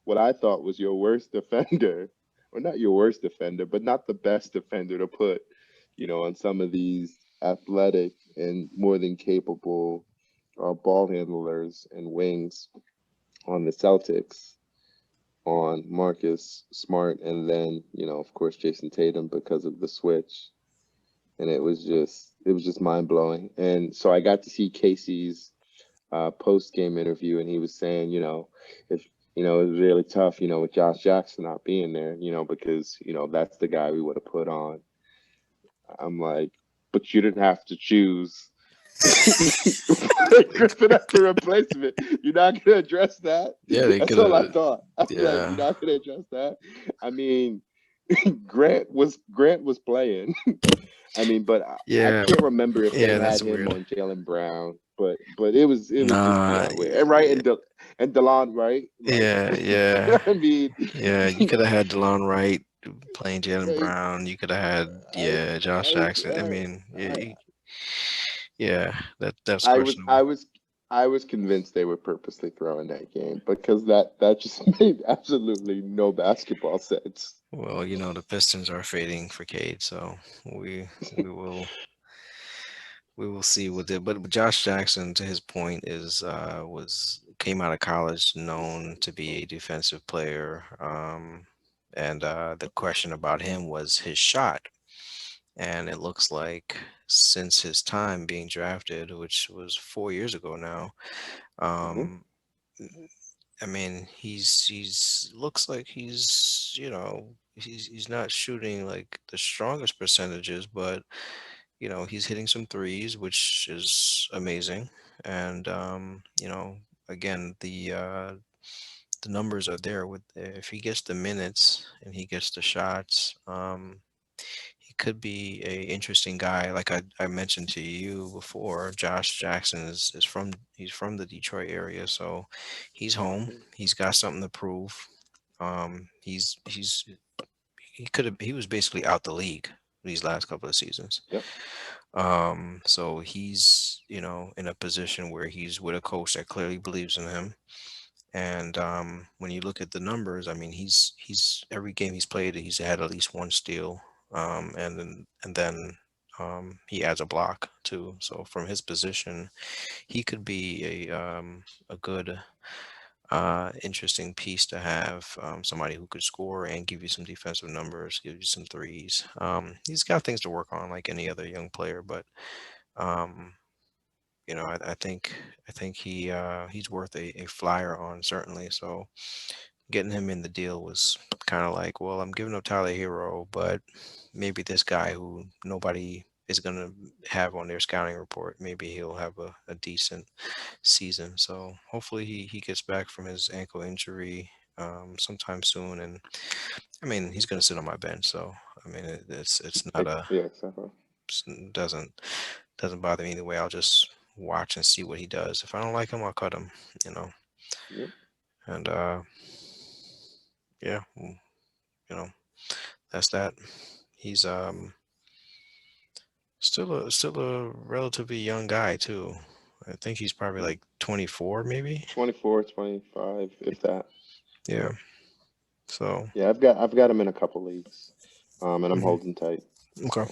S1: what I thought was your worst defender, or not your worst defender, but not the best defender to put, on some of these athletic and more than capable ball handlers and wings on the Celtics, on Marcus Smart, and then, of course, Jason Tatum because of the switch. And it was just mind blowing. And so I got to see Casey's post game interview, and he was saying, if it was really tough, with Josh Jackson not being there, because, that's the guy we would have put on. I'm like, but you didn't have to choose Griffin as the replacement. You're not going to address that.
S2: Yeah, they
S1: That's
S2: could
S1: all I
S2: have.
S1: thought. I was like, you're
S2: Yeah,
S1: not going to address that. I mean, Grant was playing. I mean, but I
S2: yeah,
S1: can't remember if they
S2: yeah.
S1: had
S2: That's
S1: him
S2: weird.
S1: on Jalen Brown, but it was just
S2: Nah,
S1: beyond weird. And right, and DeLon, right? Like,
S2: yeah, yeah,
S1: I mean,
S2: yeah. You could have had DeLon Wright playing Jalen
S1: like,
S2: Brown. You could have had,
S1: I,
S2: yeah, Josh
S1: I,
S2: Jackson. I mean,
S1: I,
S2: yeah, that's
S1: I was I
S2: questionable.
S1: was I was convinced they were purposely throwing that game because that just made absolutely no basketball sense.
S2: Well, the Pistons are fading for Cade, so we we will we will see with it. But Josh Jackson, to his point, is was came out of college known to be a defensive player. And the question about him was his shot. And it looks like since his time being drafted, which was 4 years ago now,
S1: Hmm.
S2: um, I mean, he's looks like he's not shooting like the strongest percentages, but he's hitting some threes, which is amazing. And again, the numbers are there with if he gets the minutes and he gets the shots, he could be a interesting guy. Like I mentioned to you before, Josh Jackson he's from the Detroit area, so he's home. He's got something to prove. He's he was basically out the league these last couple of seasons.
S1: Yep.
S2: So he's, in a position where he's with a coach that clearly believes in him. And when you look at the numbers, I mean, he's every game he's played, he's had at least one steal, and then he adds a block too. So from his position, he could be a good, interesting piece to have. Somebody who could score and give you some defensive numbers, give you some threes. He's got things to work on, like any other young player, but um, I think he's worth a flyer on certainly. So getting him in the deal was kind of like, well, I'm giving up Tyler Hero, but maybe this guy who nobody is gonna have on their scouting report, maybe he'll have a decent season. So hopefully he gets back from his ankle injury sometime soon. And I mean, he's gonna sit on my bench, so I mean, it's not
S1: Yeah, exactly.
S2: doesn't bother me either way. I'll just watch and see what he does. If I don't like him, I'll cut him. You know,
S1: Yep.
S2: and yeah, you know, that's that. He's still a relatively young guy too. I think he's probably
S1: Mhm.
S2: like 24, maybe.
S1: 24, 25, if that.
S2: Yeah.
S1: Yep.
S2: So
S1: Yeah, I've got him in a couple leagues, and I'm
S2: mhm.
S1: holding tight.
S2: Okay.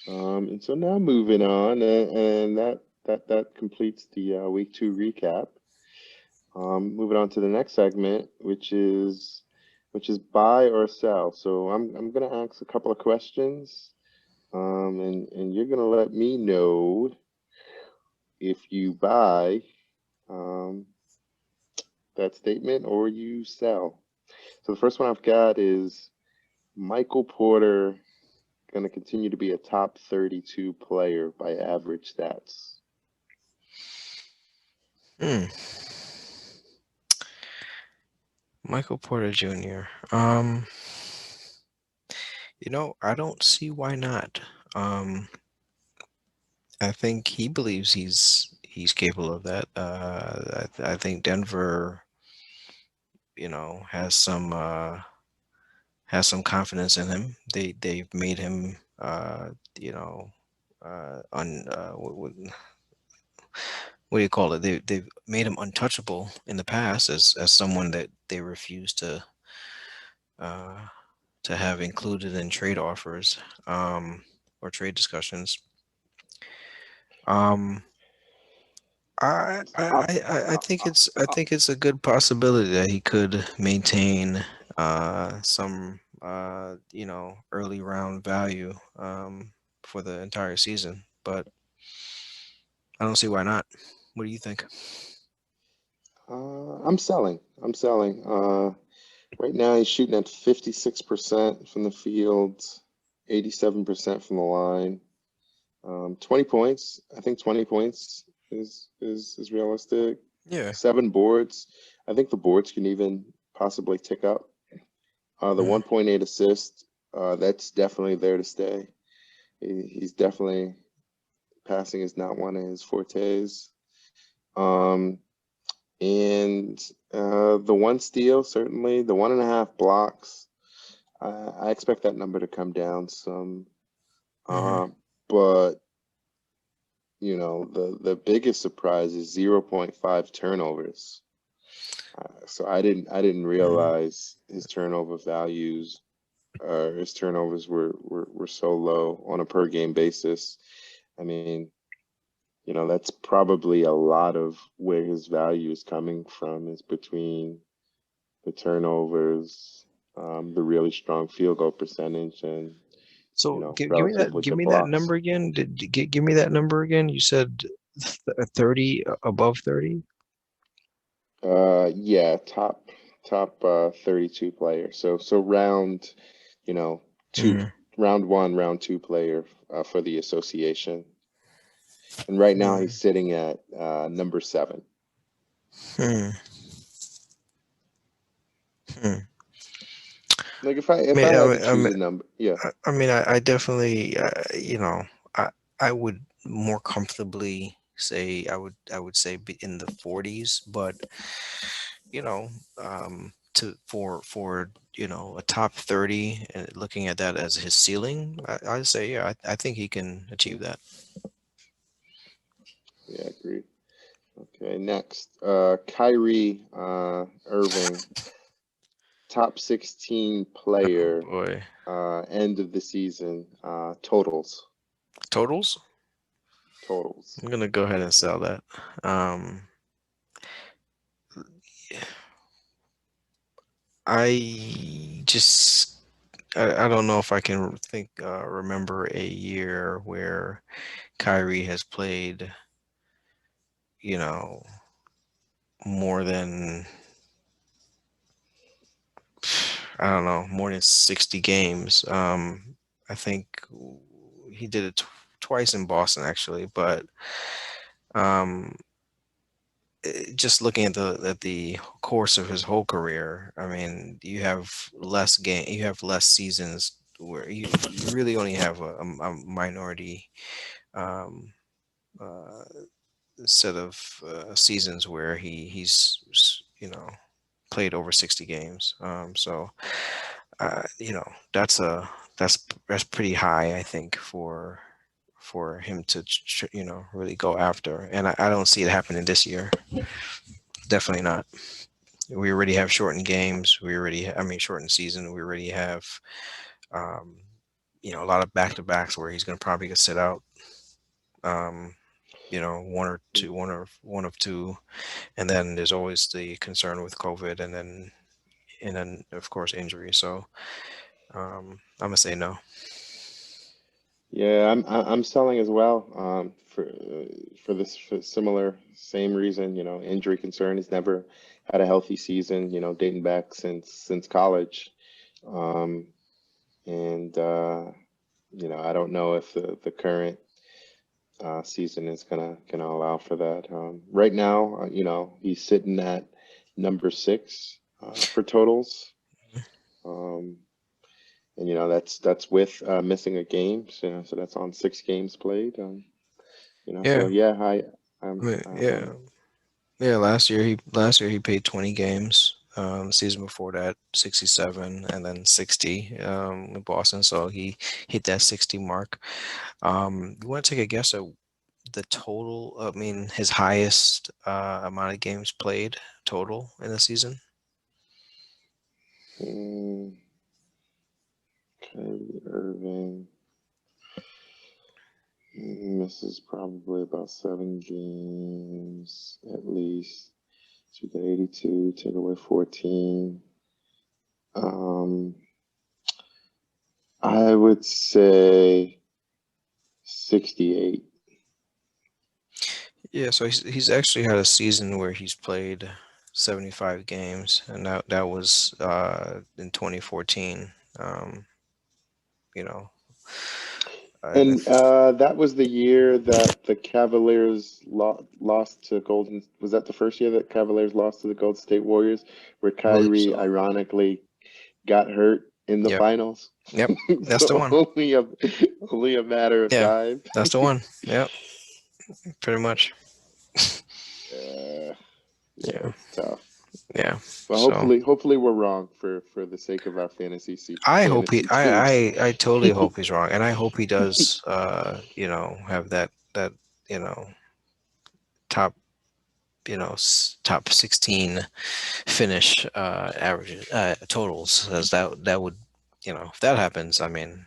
S1: So, and so now moving on, and that completes the week 2 recap. Moving on to the next segment, which is buy or sell. So I'm gonna ask a couple of questions, and you're gonna let me know if you buy um, that statement or you sell. So the first one I've got is Michael Porter going to continue to be a top 32 player by average stats.
S2: Hmm. Michael Porter Jr. I don't see why not. Um, I think he believes he's capable of that. I think Denver, has some confidence in him. They've made him, you know, un what do you call it? They've made him untouchable in the past as someone that they refuse uh, to have included in trade offers, or trade discussions. Um, I think it's a good possibility that he could maintain some early round value for the entire season, but I don't see why not. What do you think?
S1: I'm selling. I'm selling. Right now he's shooting at 56% from the field, 87% from the line. 20 points. I think 20 points is realistic.
S2: Yeah.
S1: 7 boards. I think the boards can even possibly tick up. The
S2: Mhm.
S1: 1.8 assist, that's definitely there to stay. He's definitely passing is not one of his fortes. Um, and the one steal, certainly, the 1.5 blocks. I expect that number to come down some.
S2: Mhm.
S1: But the biggest surprise is 0.5 turnovers. So I didn't
S2: Mhm.
S1: realize his turnover values his turnovers were so low on a per game basis. I mean, that's probably a lot of where his value is coming from is between the turnovers, the really strong field goal percentage, and
S2: So
S1: relatively
S2: give
S1: good
S2: me that
S1: blocks.
S2: number again. Give me that number again. You said 30 above 30?
S1: Yeah, top 32 player. So you know, two
S2: Mm-hmm.
S1: round one, round two player for the association. And right now he's sitting at number 7.
S2: Hmm. Hmm.
S1: Like if I
S2: I
S1: if
S2: mean,
S1: I
S2: I
S1: had
S2: mean,
S1: to choose a number, yeah.
S2: I definitely, I would more comfortably say I would say be in the 40s, but you know, to for a top 30 and looking at that as his ceiling, I'd say yeah, I think he can achieve that.
S1: Yeah, agreed. Okay, next. Kyrie Irving, top 16
S2: Oh
S1: player,
S2: boy,
S1: end of the season, totals.
S2: totals.
S1: Totals.
S2: I'm gonna go ahead and sell that. Um, I just I don't know if I can remember a year where Kyrie has played, you know, more than I don't know, more than 60 games. I think he did it twice in Boston actually, but um, just looking at the course of his whole career, I mean, you have less seasons where you really only have a minority um, uh, set of seasons where he's played over 60 games. So that's that's pretty high, I think, for him to really go after, and I don't see it happening this year. Definitely not. We already have shortened games. I mean, shortened season. We already have, um, a lot of back to backs where he's going to probably get sit out. Um, one of two, and then there's always the concern with COVID, and then of course injury. So I'm gonna say no.
S1: Yeah, I'm selling as well. For this for similar same reason, injury concern. He's never had a healthy season, dating back since college. Um, and I don't know if the current season is gonna allow for that. Right now, he's sitting at number 6 for totals. Um, and that's with missing a game, so that's on 6 games played. So
S2: Yeah,
S1: yeah,
S2: I mean,
S1: I'm
S2: yeah. Last year he played 20 games. Season before that, 67, and then 60 in Boston. So he hit that 60 mark. You want to take a guess at the total? I mean, his highest amount of games played total in the season.
S1: mm, Kyrie Irving misses probably about 7 games at least. So we got 82, take away 14. Um, I would say 68.
S2: Yeah, so he's actually had a season where he's played. 75 games, and that was in 2014. Um, you know,
S1: And
S2: if,
S1: that was the year that the Cavaliers lost to Golden. Was that the first year that Cavaliers lost to the Golden State Warriors, where
S2: I believe
S1: Kyrie
S2: so.
S1: ironically got hurt in the
S2: Yep,
S1: finals?
S2: yep, that's the
S1: So
S2: one.
S1: only a matter of
S2: Yeah,
S1: time.
S2: that's the one. Yep, pretty much.
S1: Uh, yeah,
S2: Yeah,
S1: it's tough.
S2: yeah.
S1: Well,
S2: So
S1: hopefully we're wrong for the sake of our
S2: I hope he,
S1: fantasy teams.
S2: I totally hope he's wrong, and I hope he does, have that, you know, top, top 16 finish averages, totals, as that would, if that happens, I mean,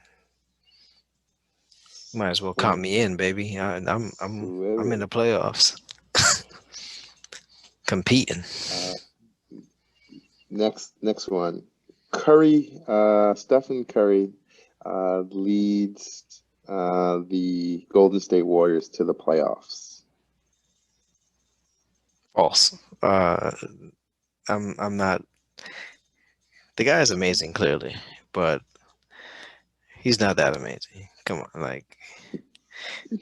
S2: might as well count
S1: Mm,
S2: me in, baby. I'm in
S1: absolutely.
S2: the playoffs, competing.
S1: Uh, next one. Stephen Curry leads the Golden State Warriors to the playoffs.
S2: False. I'm not. The guy is amazing, clearly, but he's not that amazing. Come on, like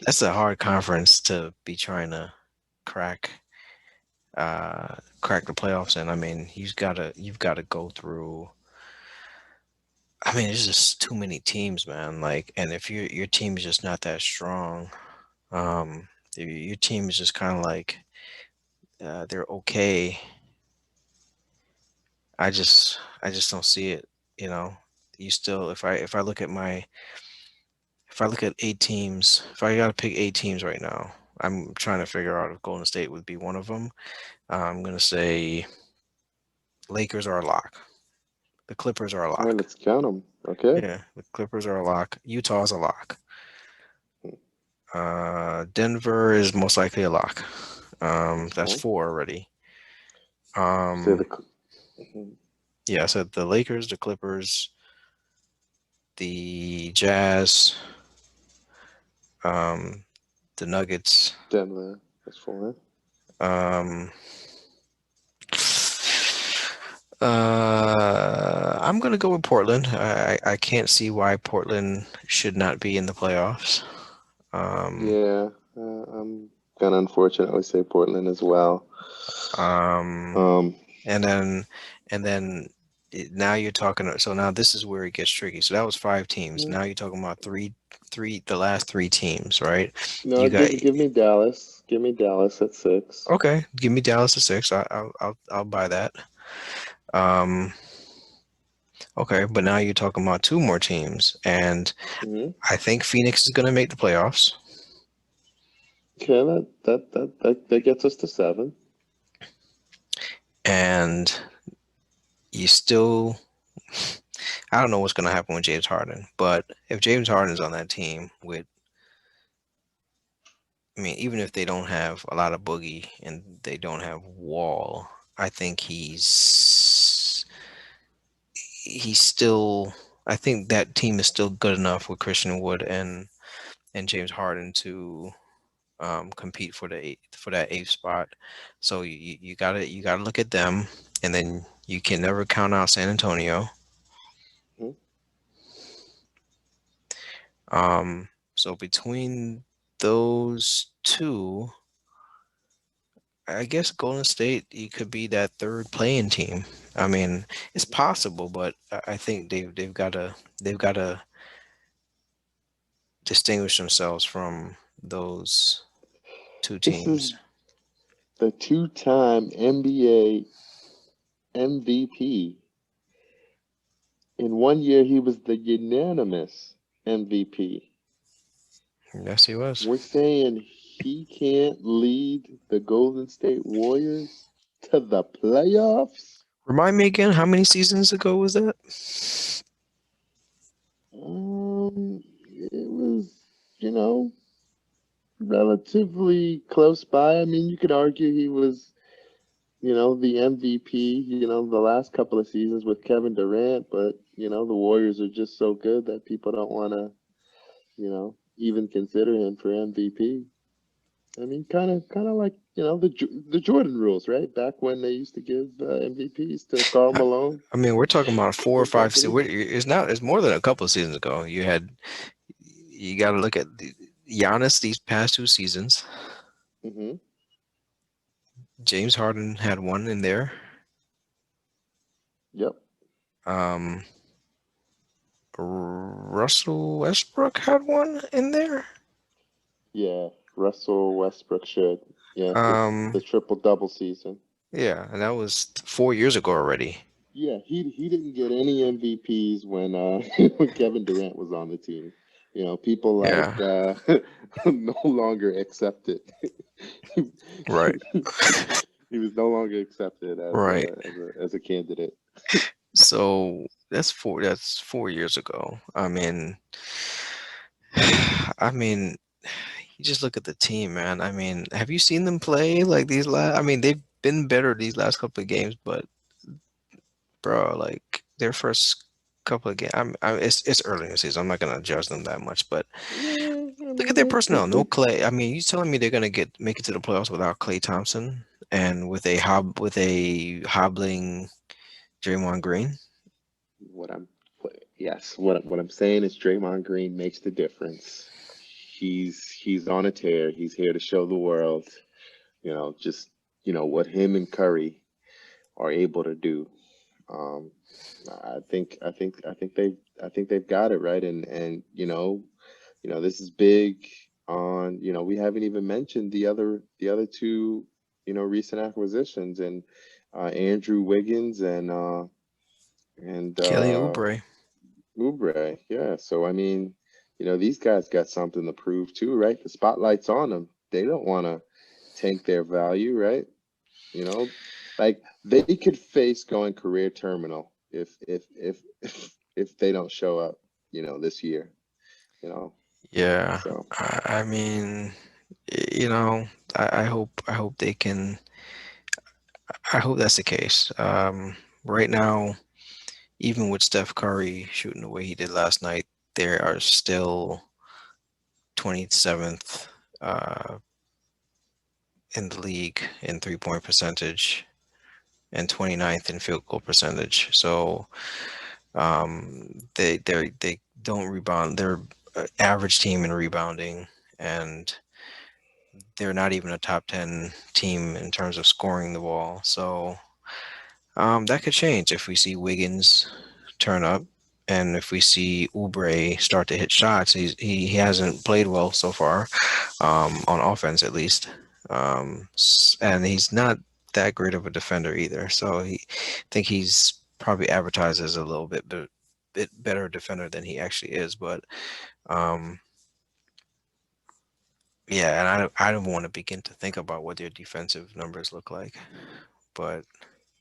S2: that's a hard conference to be trying to crack crack the playoffs in. I mean, you've gotta go through. I mean, there's just too many teams, man. Like, and if your team is just not that strong, your team is just kind of like they're okay. I just don't see it. You know, you still if I look at eight teams, if I gotta pick eight teams right now, I'm trying to figure out if Golden State would be one of them. I'm gonna say Lakers are a lock. The Clippers are a
S1: All right,
S2: lock.
S1: let's count them. Okay.
S2: Yeah, the Clippers are a lock. Utah's a lock. Denver is most likely a lock. That's
S1: Okay.
S2: four already.
S1: Say
S2: Um,
S1: the. Mhm.
S2: yeah, I said the Lakers, the Clippers, the Jazz, um, the Nuggets.
S1: Denver. That's four.
S2: Um, I'm gonna go with Portland. I can't see why Portland should not be in the playoffs. Um,
S1: Yeah, I'm gonna unfortunately say Portland as well.
S2: um,
S1: Um,
S2: and then now you're talking. So now this is where it gets tricky. So that was five teams.
S1: mhm.
S2: Now you're talking about the last three teams, right?
S1: No,
S2: You got
S1: give me Dallas. Give me Dallas at six.
S2: okay. Give me Dallas at six. I'll buy that. Um, okay, but now you're talking about two more teams, and
S1: Hmm.
S2: I think Phoenix is going to make the playoffs.
S1: Okay, that gets us to seven.
S2: And you still, I don't know what's going to happen with James Harden, but if James Harden's on that team with, I mean, even if they don't have a lot of Boogie and they don't have Wall, I think he's still, I think that team is still good enough with Christian Wood and James Harden to compete for for that eighth spot. So you gotta look at them, and then you can never count out San Antonio.
S1: Mhm.
S2: So between those two, I guess Golden State it could be that third playing team. I mean, it's possible, but I think they've got to distinguish themselves from those two
S1: This
S2: teams.
S1: is the two-time NBA MVP. In one year, he was the unanimous MVP.
S2: Yes, he was.
S1: We're saying he can't lead the Golden State Warriors to the playoffs?
S2: Remind me again, how many seasons ago was that?
S1: It was, you know, relatively close by. I mean, you could argue he was, the MVP, the last couple of seasons with Kevin Durant, but, the Warriors are just so good that people don't want to, even consider him for MVP. I mean, kind of like the Jordan rules, right? Back when they used to give MVPs to Karl
S2: I,
S1: Malone
S2: I mean, we're talking about four or
S1: and
S2: five.
S1: company.
S2: It's not. It's more than a couple of seasons ago. You got to look at Giannis these past 2 seasons.
S1: Hmm.
S2: James Harden had one in there.
S1: Yep.
S2: Um, Russell Westbrook had one in there.
S1: Yeah. Russell Westbrook should. Yeah. The
S2: Um,
S1: triple double season.
S2: yeah, and that was 4 years ago already.
S1: Yeah. He didn't get any MVPs when when Kevin Durant was on the team. People
S2: Yeah,
S1: like no longer accept it.
S2: right,
S1: He was no longer accepted as
S2: right.
S1: a candidate.
S2: So that's 4 years ago. I mean, I mean, you just look at the team, man. I mean, have you seen them play like these last? I mean, they've been better these last couple of games, but bro, like their first couple of games, it's early in the season. I'm not gonna judge them that much, but
S1: Yeah, I
S2: look at
S1: mean
S2: their
S1: they
S2: personnel. No Clay. I mean, you telling me they're gonna make it to the playoffs without Clay Thompson and with a hobbling Draymond Green?
S1: what I'm yes, what I'm saying is Draymond Green makes the difference. He's on a tear. He's here to show the world, just what him and Curry are able to do. Um, I think they've got it right, and this is big on we haven't even mentioned the other two recent acquisitions and Andrew Wiggins and
S2: Kelly Oubre.
S1: Oubre. Yeah, so I mean, these guys got something to prove too, right? The spotlight's on them. They don't want to tank their value, right? You know, like they could face going career terminal if they don't show up, this year, you know.
S2: Yeah,
S1: So
S2: I mean, you know, I hope they can. I hope that's the case. Right now, even with Steph Curry shooting the way he did last night, they are still 27th uh, in the league in 3-point percentage and 29th in field goal percentage. So they don't rebound. They're average team in rebounding, and they're not even a top 10 team in terms of scoring the ball. So that could change if we see Wiggins turn up and if we see Oubre start to hit shots. He hasn't played well so far, on offense at least. And he's not that great of a defender either. So I think he's probably advertised as a little bit better defender than he actually is. But um, yeah, and I don't want to begin to think about what their defensive numbers look like. But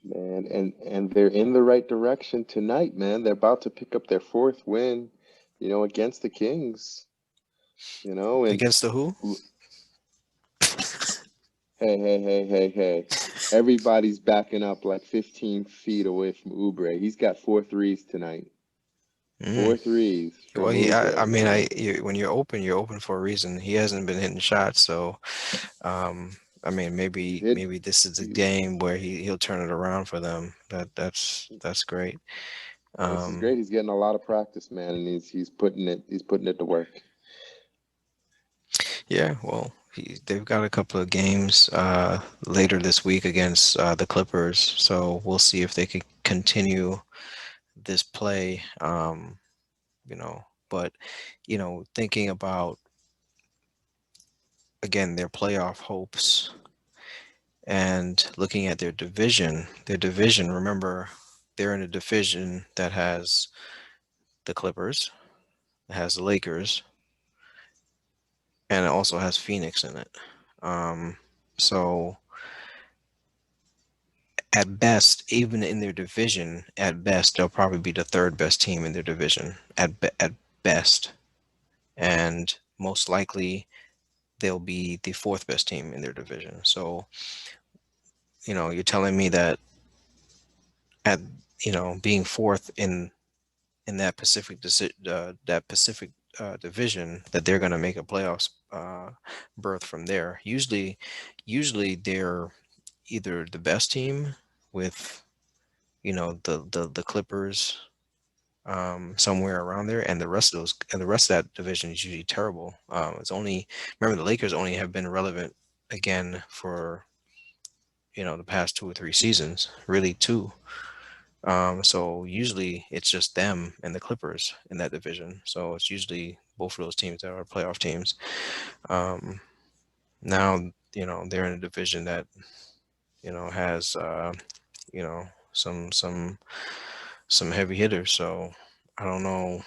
S1: man, and they're in the right direction tonight, man. They're about to pick up their fourth win, against the Kings, and
S2: against the who?
S1: l- hey. Everybody's backing up like 15 feet away from Oubre. He's got four threes tonight.
S2: Mm.
S1: Four threes
S2: Well,
S1: from Oubre,
S2: I mean,
S1: man.
S2: when you're open for a reason. He hasn't been hitting shots, so um, I mean,
S1: He's
S2: maybe this is a
S1: he,
S2: game where he'll turn it around for them. That's great.
S1: this is
S2: Um,
S1: great. He's getting a lot of practice, man, and he's putting it to work.
S2: yeah, well, they've got a couple of games later this week against the Clippers, so we'll see if they can continue this play. But thinking about again their playoff hopes and looking at their division, remember they're in a division that has the Clippers, it has the Lakers, and it also has Phoenix in it. Um, so at best, even in their division, at best they'll probably be the third best team in their division at best, and most likely they'll be the fourth best team in their division. So you're telling me that at being fourth in that Pacific division that they're going to make a playoffs birth from there. Usually they're either the best team with, the Clippers, somewhere around there, and the rest of that division is usually terrible. It's only Remember, the Lakers only have been relevant again for the past 2 or 3 seasons, really two. So usually it's just them and the Clippers in that division. So it's usually both of those teams that are playoff teams. Um, Now, they're in a division that, has, you know, some heavy hitters. So I don't know.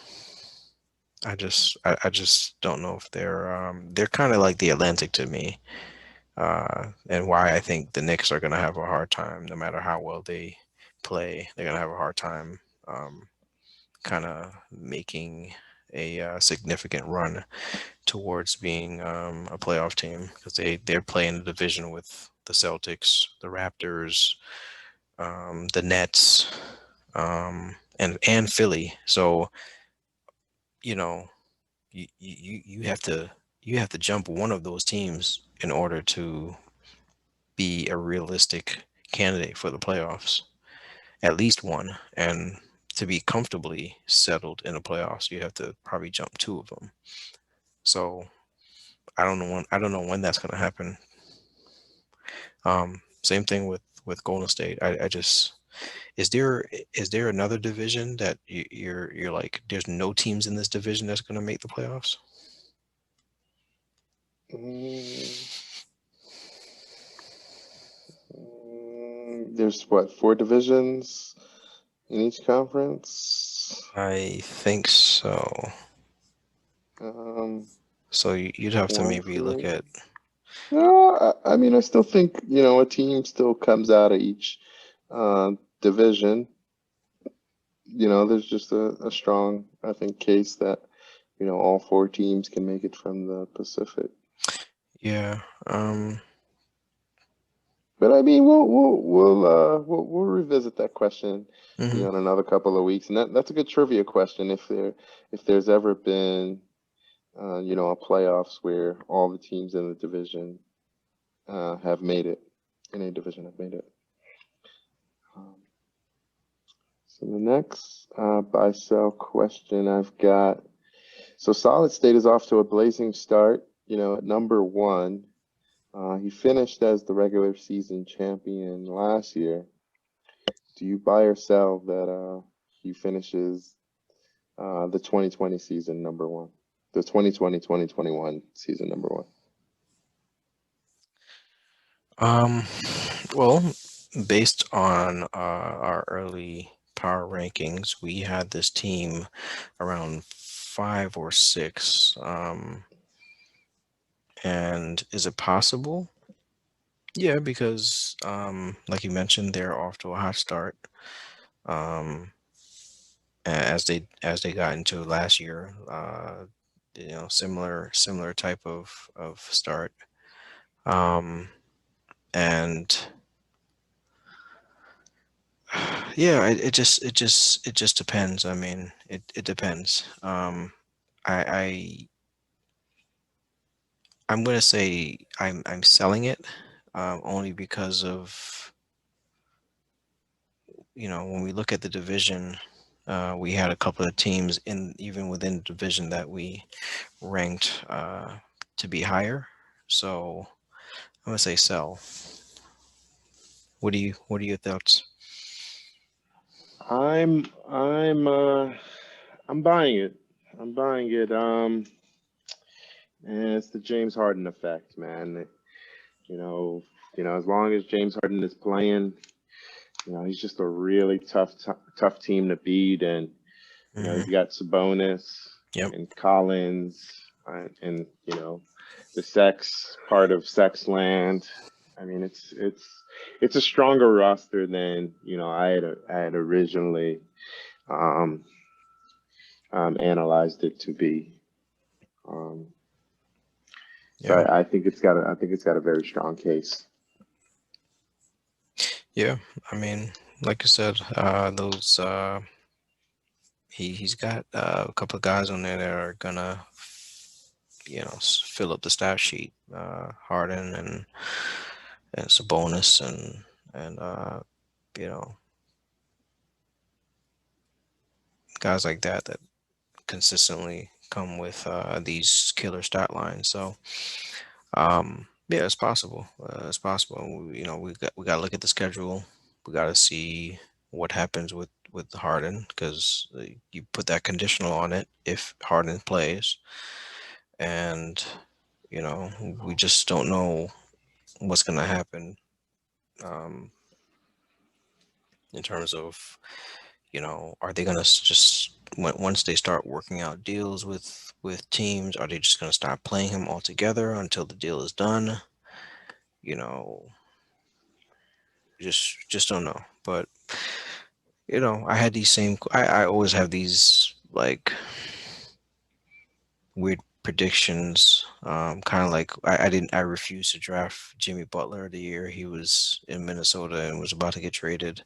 S2: I just don't know if they're kind of like the Atlantic to me. And why I think the Knicks are gonna have a hard time, no matter how well they play. They're gonna have a hard time, kind of making a significant run towards being a playoff team, because they're playing a division with the Celtics, the Raptors, the Nets, and Philly. So you know you have to jump one of those teams in order to be a realistic candidate for the playoffs. At least one, and to be comfortably settled in the playoffs, you have to probably jump two of them. So I don't know when that's going to happen. Same thing with Golden State. I just is there another division that you're like, there's no teams in this division that's going to make the playoffs?
S1: Mm, there's what, four divisions in each conference?
S2: I think so.
S1: Um,
S2: So you'd have to
S1: one,
S2: maybe look
S1: two.
S2: at.
S1: No, I mean, I still think, a team still comes out of each division. There's just a strong, I think, case that, all four teams can make it from the Pacific.
S2: Yeah.
S1: But I mean, we'll revisit that question,
S2: Mhm.
S1: in another couple of weeks. And that's a good trivia question. If there's ever been, a playoffs where all the teams in the division have made it, in a division have made it. Um, so the next buy sell question I've got. So Solid State is off to a blazing start. At number one. He finished as the regular season champion last year. Do you buy or sell that he finishes the 2020 season number one? The 2020-2021 season number one.
S2: Um, well, based on our early power rankings, we had this team around 5 or 6. And is it possible? Yeah, because like you mentioned, they're off to a hot start. Um, as they got into last year, similar type of start. Um, and yeah, it just depends. I mean, it depends. I I'm gonna say I'm selling it, only because of, when we look at the division, we had a couple of teams even within the division that we ranked to be higher. So I'm gonna say sell. What are your thoughts?
S1: I'm buying it. I'm buying it. And it's the James Harden effect, man. You know, as long as James Harden is playing, he's just a really tough team to beat. And
S2: Hmm.
S1: he's got Sabonis
S2: Yep.
S1: and Collins, and the sex part of Sex Land. I mean, it's a stronger roster than I had originally um, analyzed it to be. Um, so
S2: Yeah.
S1: I think it's got a very strong case.
S2: Yeah. I mean, like I said, those he's got a couple of guys on there that are gonna fill up the stat sheet. Harden and Sabonis and you know guys like that consistently come with these killer stat lines. So yeah, it's possible. It's possible. We got to look at the schedule. We got to see what happens with Harden, because you put that conditional on it if Harden plays, and we just don't know what's going to happen um, in terms of are they going to just once they start working out deals with teams, are they just going to stop playing him altogether until the deal is done? You know, just don't know. But I had these same. I always have these like weird predictions. Kind of like I refused to draft Jimmy Butler the year he was in Minnesota and was about to get traded.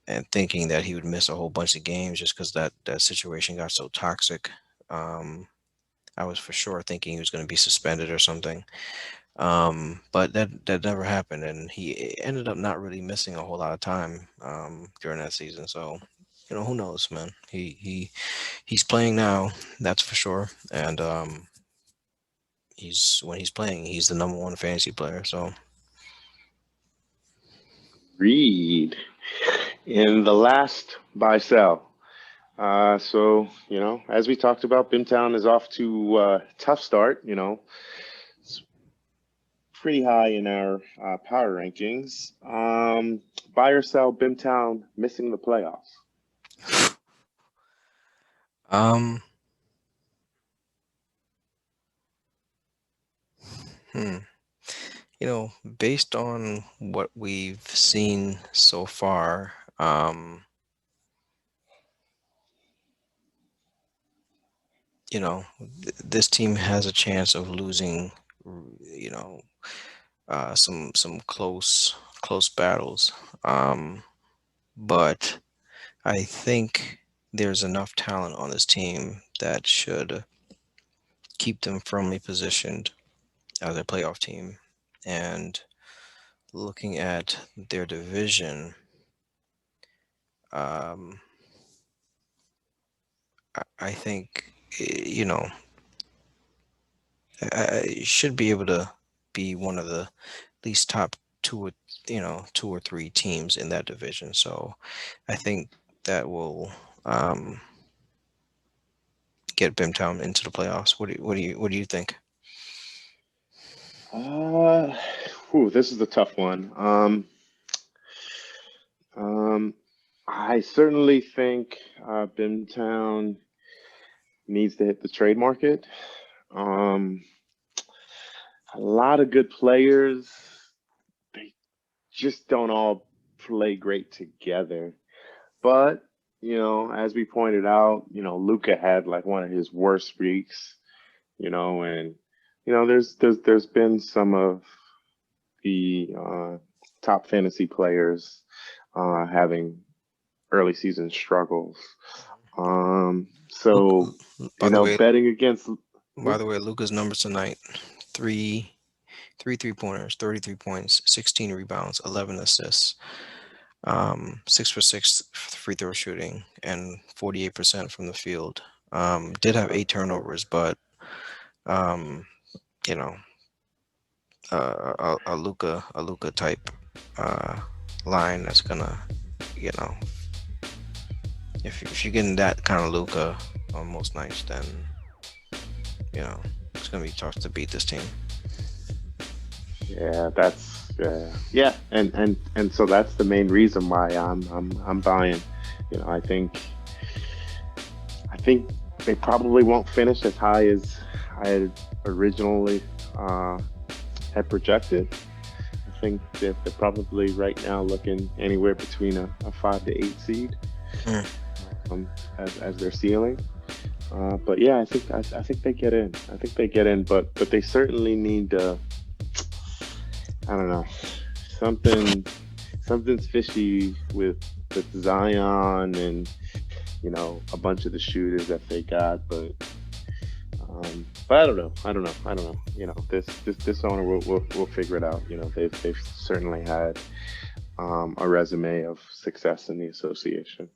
S2: And thinking that he would miss a whole bunch of games just because that situation got so toxic. I was for sure thinking he was going to be suspended or something. But that never happened, and he ended up not really missing a whole lot of time during that season. So, who knows, man? He's playing now, that's for sure, and when he's playing, he's the number one fantasy player. So,
S1: Reed in the last buy sell. So, as we talked about, Bimtown is off to a tough start. It's pretty high in our power rankings. Buy or sell, Bimtown missing the playoffs.
S2: um, hmm. Based on what we've seen so far, this team has a chance of losing, some close battles. But I think there's enough talent on this team that should keep them firmly positioned as a playoff team. And looking at their division, um, I think, I should be able to be one of the least top two or three teams in that division. So I think that will get Bimtown into the playoffs. What do you think?
S1: This is a tough one. I certainly think Bimtown needs to hit the trade market. A lot of good players, they just don't all play great together. But, as we pointed out, Luca had like one of his worst weeks, and there's been some of the top fantasy players having early season struggles. So,
S2: By the way,
S1: betting against.
S2: Luca's numbers tonight: three 3-pointers, 33 points, 16 rebounds, 11 assists, 6 for 6 free throw shooting, and 48% from the field. Did have 8 turnovers, but you know, a Luca type line that's gonna, you know, if you're getting that kind of Luca on most nights, then it's gonna be tough to beat this team.
S1: Yeah, and so that's the main reason why I'm buying. I think they probably won't finish as high as I had originally had projected. I think that they're probably right now looking anywhere between a 5 to 8 seed as their ceiling. But yeah, I think they get in. I think they get in, but they certainly need I don't know, something's fishy with Zion and a bunch of the shooters that they got, but But I don't know. You know, this owner will figure it out. You know, they've certainly had a resume of success in the association.